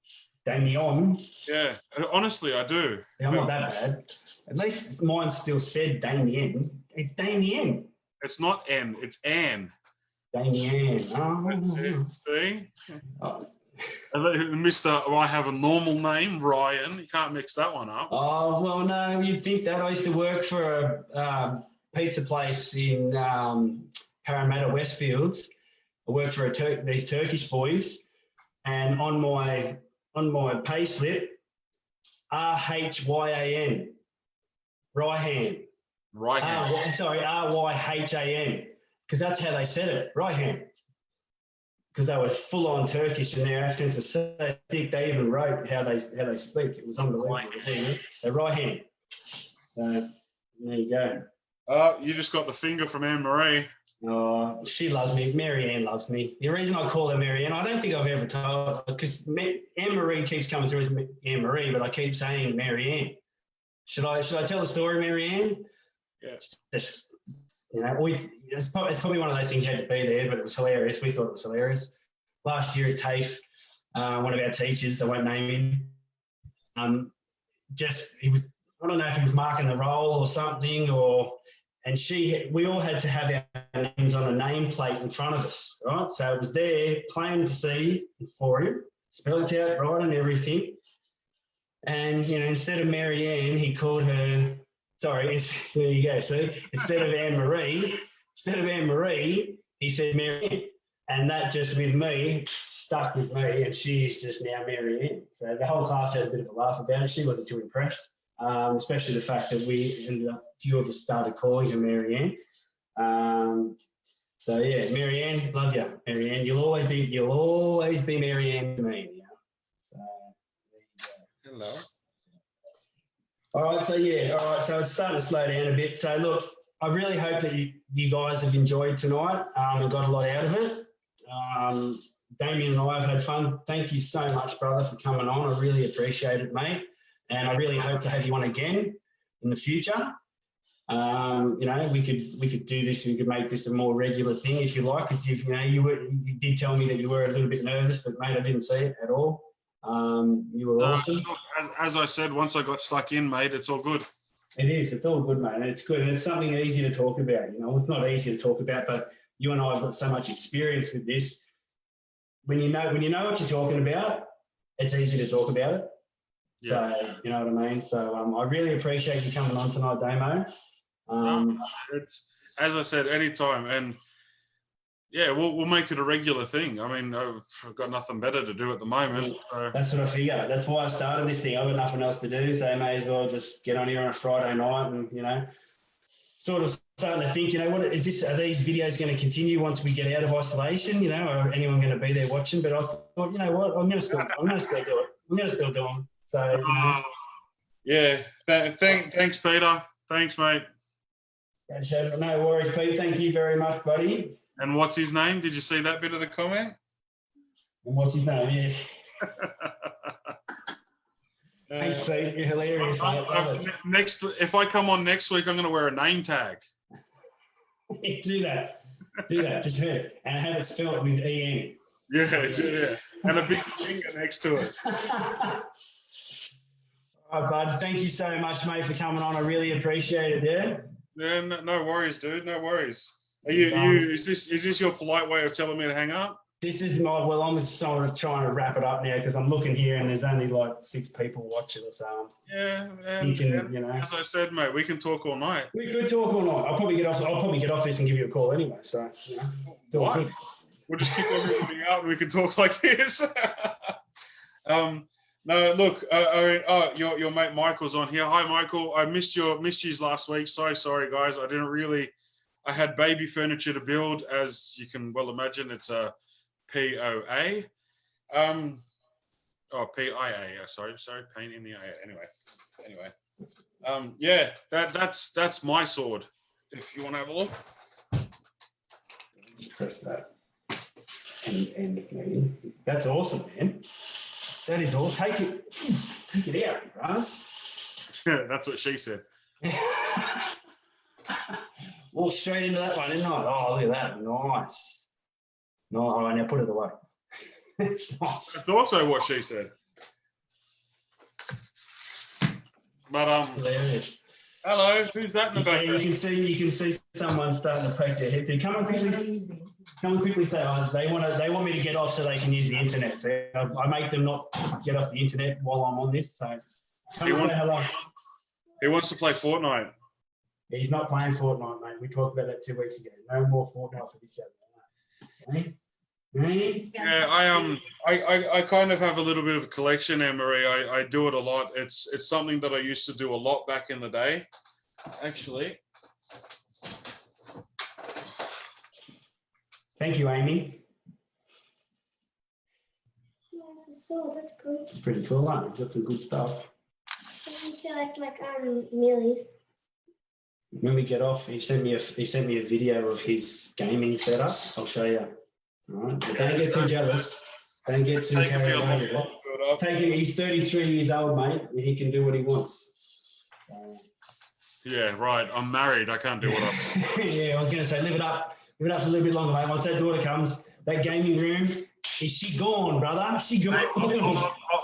Damian. Yeah, honestly, I do. Yeah, I'm not that bad. At least mine still said Damien. It's Damien. It's not N, it's Anne. Damien. Oh. That's it. See? Oh. Mr. I have a normal name, Ryan. You can't mix that one up. Oh, well, no, you'd think that. I used to work for a pizza place in Parramatta Westfields. I worked for these Turkish boys, and on my pay slip, R-H-Y-A-N, Ryhan. Ryhan. Sorry, R-Y-H-A-N, because that's how they said it, Ryhan. Because they were full on Turkish and their accents were so thick, they even wrote how they speak. It was unbelievable. They're Ryhan. So there you go. You just got the finger from Anne-Marie. Oh, she loves me. Mary Ann loves me. The reason I call her Mary Ann, I don't think I've ever told her, because Anne-Marie keeps coming through as Anne-Marie, but I keep saying Mary Ann. Should I tell the story, Mary Ann? Yeah. It's probably one of those things you had to be there, but it was hilarious. We thought it was hilarious. Last year at TAFE, one of our teachers, I won't name him, I don't know if he was marking the roll or something, and we all had to have our names on a nameplate in front of us, right? So it was there, plain to see for him, spelled out right and everything. And, instead of Mary Ann, he called her, there you go, see? Instead of Anne-Marie, he said Mary Ann. And that just with me, stuck with me, and she's just now Mary Ann. So the whole class had a bit of a laugh about it. She wasn't too impressed. Especially the fact that we ended up, a few of us started calling her Mary Ann. So yeah, Mary Ann, love you, Mary Ann. You'll always be Mary Ann to me. Yeah. So there you go. Hello. All right, so it's starting to slow down a bit. So look, I really hope that you guys have enjoyed tonight and got a lot out of it. Damian and I have had fun. Thank you so much, brother, for coming on. I really appreciate it, mate. And I really hope to have you on again in the future. We could do this. We could make this a more regular thing if you like. Because you did tell me that you were a little bit nervous, but mate, I didn't see it at all. You were awesome. As I said, once I got stuck in, mate, it's all good. It is. It's all good, mate. And it's good. And it's something easy to talk about. It's not easy to talk about, but you and I have got so much experience with this. When you know what you're talking about, it's easy to talk about it. Yeah. So, you know what I mean? So I really appreciate you coming on tonight, Damo. It's, as I said, anytime. And yeah, we'll make it a regular thing. I mean, I've got nothing better to do at the moment. So. That's what I figure. That's why I started this thing. I've got nothing else to do, so I may as well just get on here on a Friday night and, sort of starting to think, are these videos going to continue once we get out of isolation, or anyone going to be there watching? But I thought, you know what, I'm going to still do it. I'm going to still do them. So, yeah. Thanks, Peter. Thanks, mate. No worries, Pete. Thank you very much, buddy. And what's his name? Did you see that bit of the comment? And what's his name? Yeah. Thanks, Pete. You're hilarious. Next, if I come on next week, I'm going to wear a name tag. Do that. Just hurt it. And have it spelled with EN. Yeah. And a big finger next to it. All right, bud. Thank you so much, mate, for coming on. I really appreciate it. Yeah, no worries, dude. No worries. Is this your polite way of telling me to hang up? This is I'm sort of trying to wrap it up now because I'm looking here and there's only like 6 people watching. So as I said, mate, we can talk all night. We could talk all night. I'll probably get off this and give you a call anyway. So what? We'll just kick everybody out and we can talk like this. No, look, your mate Michael's on here. Hi, Michael. I missed you last week. So sorry, guys. I had baby furniture to build, as you can well imagine. It's a POA. PIA. Sorry, pain in the A. Anyway. That's my sword. If you want to have a look. Just press that. And that's awesome, man. That is all. Take it out, Russ. That's what she said. Walk straight into that one, didn't I? Oh, look at that. Nice. No, all right, now put it away. That's nice. That's also what she said. But hilarious. Hello, who's that in the background? You can see someone starting to poke their head through. Come on quickly say, they want me to get off so they can use the internet. So I make them not get off the internet while I'm on this. So come and say hello. He wants to play Fortnite. He's not playing Fortnite, mate. We talked about that 2 weeks ago. No more Fortnite for this year. Yeah, I kind of have a little bit of a collection, Anne-Marie. I do it a lot. It's something that I used to do a lot back in the day, actually. Thank you, Amy. Yeah, it's a sword. That's cool. Pretty cool, huh? He's got some good stuff. I feel like Millie's. When we get off, he sent me a video of his gaming setup. I'll show you. All right, but don't get too jealous. Don't get too carried away. He's 33 years old, mate. And he can do what he wants. Yeah, right. I'm married. I can't do what I want. Yeah, I was going to say, live it up for a little bit longer, mate. Once that daughter comes, that gaming room, is she gone, brother? She gone.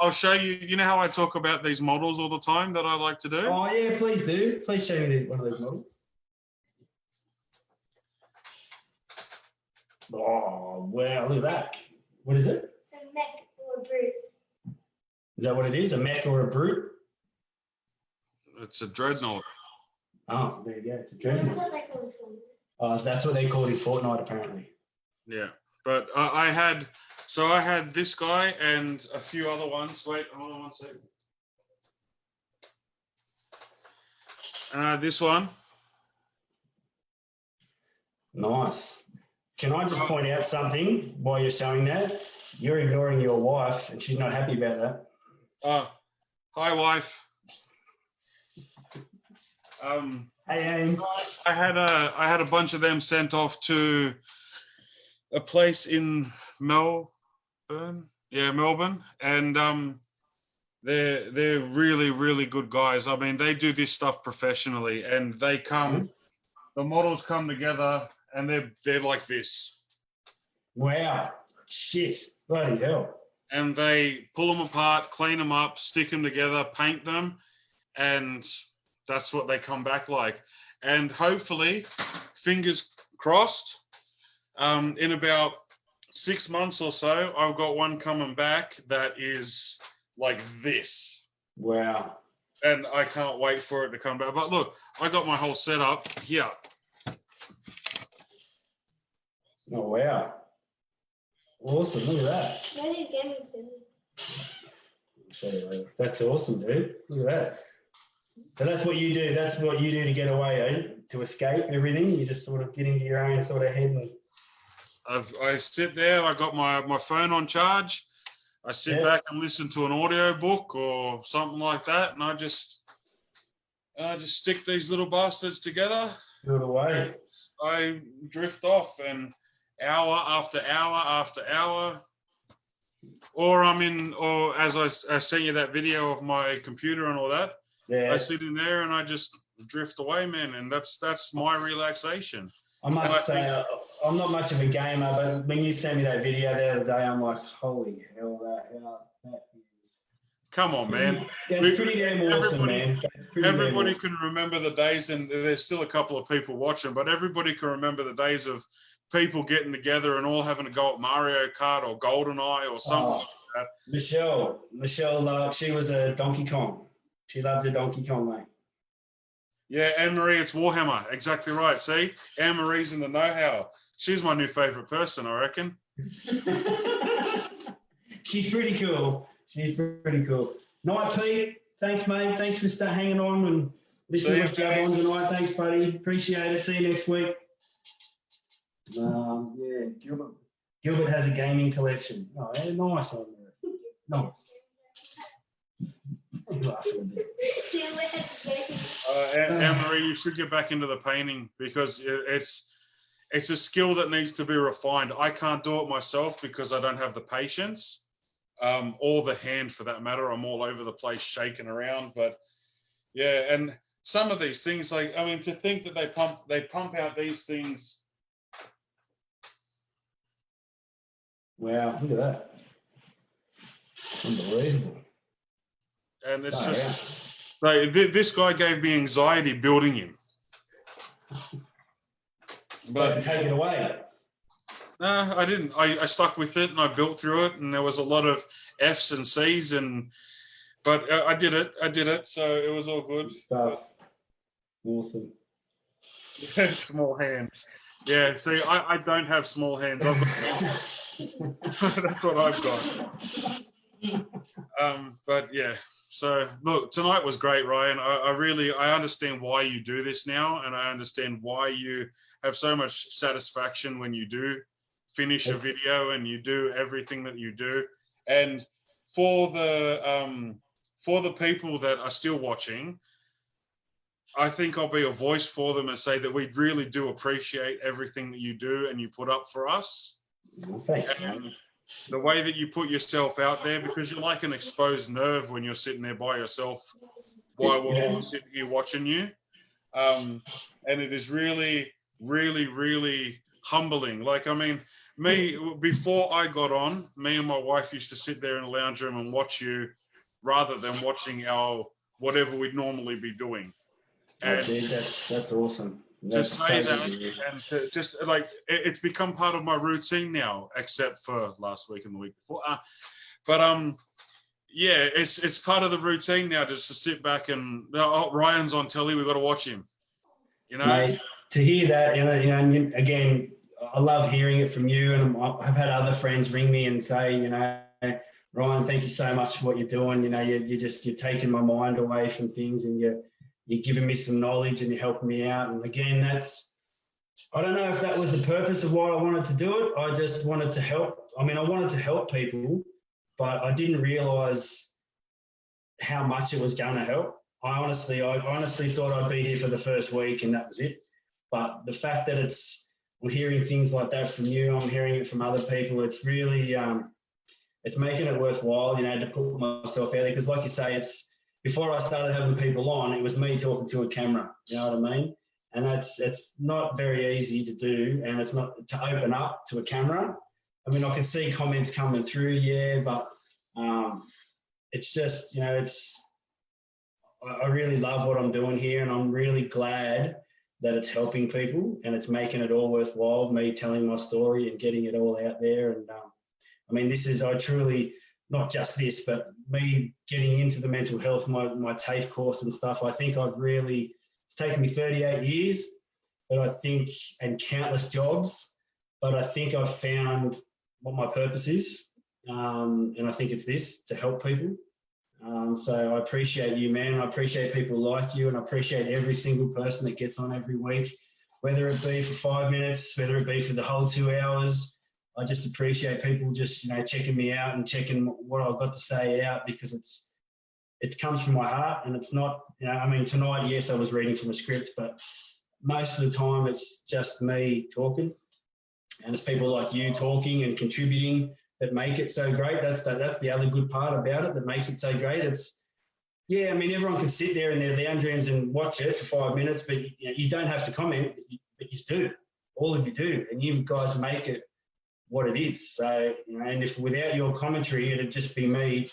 I'll show you. You know how I talk about these models all the time that I like to do? Oh, yeah, please do. Please show me one of those models. Oh, wow, look at that. What is it? It's a mech or a brute. Is that what it is? A mech or a brute? It's a dreadnought. Oh, there you go. It's a dreadnought. That's what they call it for. Oh, that's what they call it in Fortnite, apparently. Yeah, but I had this guy and a few other ones. Wait, hold on one second. And I had this one. Nice. Can I just point out something while you're showing that? You're ignoring your wife, and she's not happy about that. Oh, hi, wife. Hey, Ames. I had a bunch of them sent off to a place in Melbourne. Yeah, Melbourne, and they're really, really good guys. I mean, they do this stuff professionally, and they come. The models come together. And they're like this. Wow. Shit. Bloody hell. And they pull them apart, clean them up, stick them together, paint them, and that's what they come back like. And hopefully, fingers crossed, in about 6 months or so, I've got one coming back that is like this. Wow. And I can't wait for it to come back. But look, I got my whole setup here. Oh, wow. Awesome. Look at that. Where did gaming center? I'll show you later. That's awesome, dude. Look at that. So that's what you do. That's what you do to get away, eh? To escape everything. You just sort of get into your own sort of head. And I sit there. I got my phone on charge. I sit back and listen to an audio book or something like that. And I just stick these little bastards together. Do it away. I drift off and hour after hour after hour. Or or as I sent you that video of my computer and all that, Yeah. I sit in there and I just drift away, man. And that's my relaxation. I must say, I'm not much of a gamer, but when you sent me that video the other day, I'm like, holy hell, that is. Come on, man. That's pretty damn awesome, man. Everybody can remember the days, and there's still a couple of people watching, but everybody can remember the days of people getting together and all having a go at Mario Kart or GoldenEye or something like that. Michelle, she was a Donkey Kong. She loved the Donkey Kong, mate. Yeah, Anne-Marie, it's Warhammer. Exactly right. See? Anne-Marie's in the know-how. She's my new favourite person, I reckon. She's pretty cool. Night, Pete. Thanks, mate. Thanks for hanging on and listening to us jab on tonight. Thanks, buddy. Appreciate it. See you next week. Yeah, Gilbert has a gaming collection. Oh, yeah, nice on there. Nice. Anne-Marie, you should get back into the painting because it's a skill that needs to be refined. I can't do it myself because I don't have the patience or the hand for that matter. I'm all over the place shaking around. But yeah, and some of these things, like, I mean, to think that they pump out these things. Wow, look at that. Unbelievable. And it's like this guy gave me anxiety building him. But to take it away. No, I didn't. I stuck with it and I built through it, and there was a lot of F's and C's, but I did it. So it was all good. Good stuff. Awesome. Small hands. Yeah. See, I don't have small hands. I've got. That's what I've got. But yeah. So look, tonight was great, Ryan. I understand why you do this now, and I understand why you have so much satisfaction when you do finish a video and you do everything that you do. And for the people that are still watching, I think I'll be a voice for them and say that we really do appreciate everything that you do and you put up for us. Thanks, man. The way that you put yourself out there, because you're like an exposed nerve when you're sitting there by yourself while we're all sitting here watching you. And it is really, really, really humbling. Like, I mean, before I got on, me and my wife used to sit there in the lounge room and watch you rather than watching our whatever we'd normally be doing. And dude, that's awesome. To say that and to just like it's become part of my routine now, except for last week and the week before. Yeah, it's part of the routine now just to sit back and Ryan's on telly, we've got to watch him. You know, mate, to hear that, and again, I love hearing it from you. And I've had other friends ring me and say, Ryan, thank you so much for what you're doing. You're taking my mind away from things, and you're giving me some knowledge and you're helping me out. And again, I don't know if that was the purpose of why I wanted to do it. I just wanted to help. I mean, I wanted to help people, but I didn't realize how much it was going to help. I honestly thought I'd be here for the first week and that was it. But the fact that I'm hearing things like that from you, I'm hearing it from other people, it's really, it's making it worthwhile, to put myself out there. Because like you say, before I started having people on, it was me talking to a camera, you know what I mean? And it's not very easy to do, and it's not to open up to a camera. I mean, I can see comments coming through, but it's just, I really love what I'm doing here, and I'm really glad that it's helping people and it's making it all worthwhile, me telling my story and getting it all out there. And I mean, I truly, not just this, but me getting into the mental health, my TAFE course and stuff, I think it's taken me 38 years, but I think, and countless jobs, but I think I've found what my purpose is. And I think it's this, to help people. So I appreciate you, man. I appreciate people like you, and I appreciate every single person that gets on every week, whether it be for 5 minutes, whether it be for the whole 2 hours. I just appreciate people just, checking me out and checking what I've got to say out, because it comes from my heart, and it's not, I mean, tonight, yes, I was reading from a script, but most of the time it's just me talking, and it's people like you talking and contributing that make it so great. That's the other good part about it that makes it so great. I mean, everyone can sit there in their lounge rooms and watch it for 5 minutes, but you don't have to comment, but you do. All of you do, and you guys make it what it is. So, and if without your commentary, it'd just be me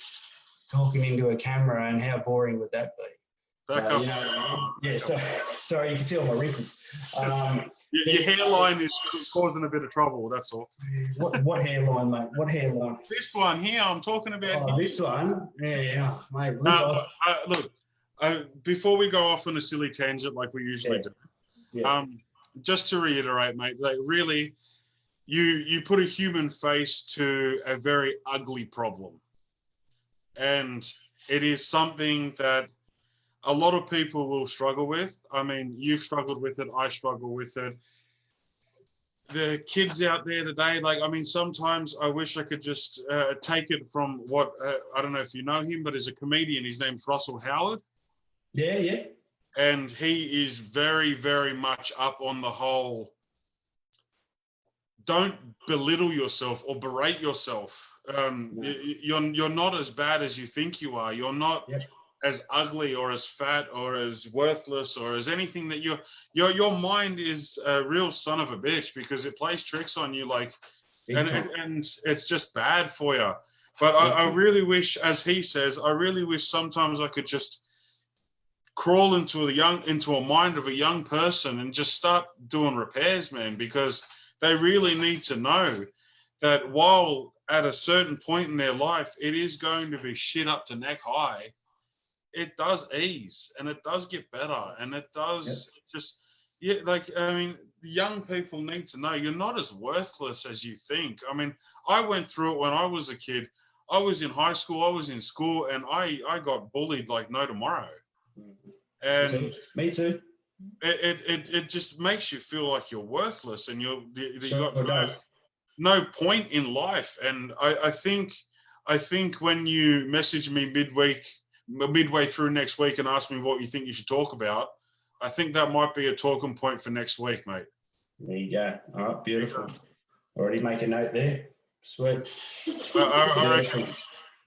talking into a camera, and how boring would that be? Sorry, you can see all my wrinkles. Your hairline is causing a bit of trouble, that's all. What hairline, mate? What hairline? This one here, I'm talking about. Oh, this one? Yeah, mate. Look, before we go off on a silly tangent like we usually do, just to reiterate, mate, like really, you put a human face to a very ugly problem. And it is something that a lot of people will struggle with. I mean, you've struggled with it. I struggle with it. The kids out there today, like, I mean, sometimes I wish I could just take it from what, I don't know if you know him, but he's a comedian. His name's Russell Howard. Yeah. And he is very, very much up on the whole, don't belittle yourself or berate yourself. You're not as bad as you think you are. You're not as ugly or as fat or as worthless or as anything that your mind is a real son of a bitch, because it plays tricks on you, like, and it's just bad for you. But I really wish, as he says, I really wish sometimes I could just crawl into a mind of a young person and just start doing repairs, man, because they really need to know that while at a certain point in their life, it is going to be shit up to neck high, it does ease and it does get better, and it does I mean, young people need to know you're not as worthless as you think. I mean, I went through it when I was a kid. I was in high school, I was in school, and I got bullied like no tomorrow. And me too. It just makes you feel like you're worthless, and you got no point in life. And I think when you message me midway through next week and ask me what you think you should talk about, I think that might be a talking point for next week, mate. There you go. All right, beautiful. Already make a note there. Sweet.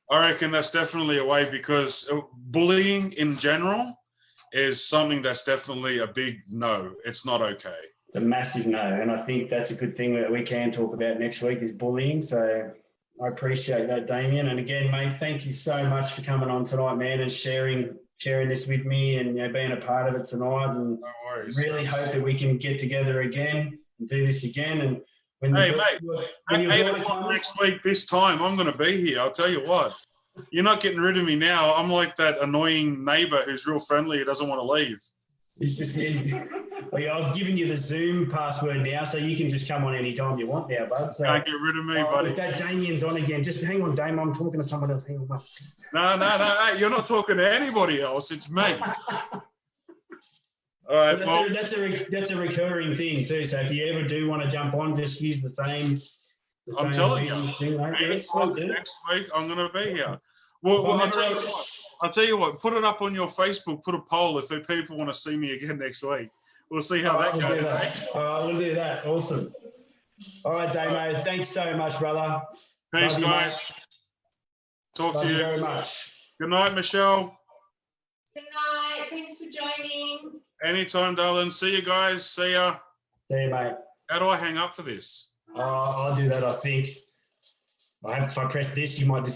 I reckon that's definitely a way, because bullying in general is something that's definitely a big no. It's not okay. It's a massive no. And I think that's a good thing that we can talk about next week is bullying. So I appreciate that, Damian. And again, mate, thank you so much for coming on tonight, man, and sharing this with me and being a part of it tonight. And no worries. Really hope that we can get together again and do this again. And when mate, at 8 o'clock next week this time, I'm going to be here. I'll tell you what. You're not getting rid of me now. I'm like that annoying neighbour who's real friendly who doesn't want to leave. It's just, I've given you the Zoom password now, so you can just come on any time you want now, bud. So, can't get rid of me, buddy. Damian's on again. Just hang on, Dame. I'm talking to someone else. Hang on, mate. No. You're not talking to anybody else. It's me. All right. That's a recurring thing too. So if you ever do want to jump on, just use the same. I'm telling you, next week I'm going to be here. Well, I'll tell you what. Put it up on your Facebook. Put a poll if people want to see me again next week. We'll see how that goes. All right, we'll do that. Awesome. All right, Damo. Thanks so much, brother. Peace, guys. Talk to you very much. Good night, Michelle. Good night. Thanks for joining. Anytime, darling. See you guys. See ya. See you, mate. How do I hang up for this? I'll do that, I think. If I press this, you might just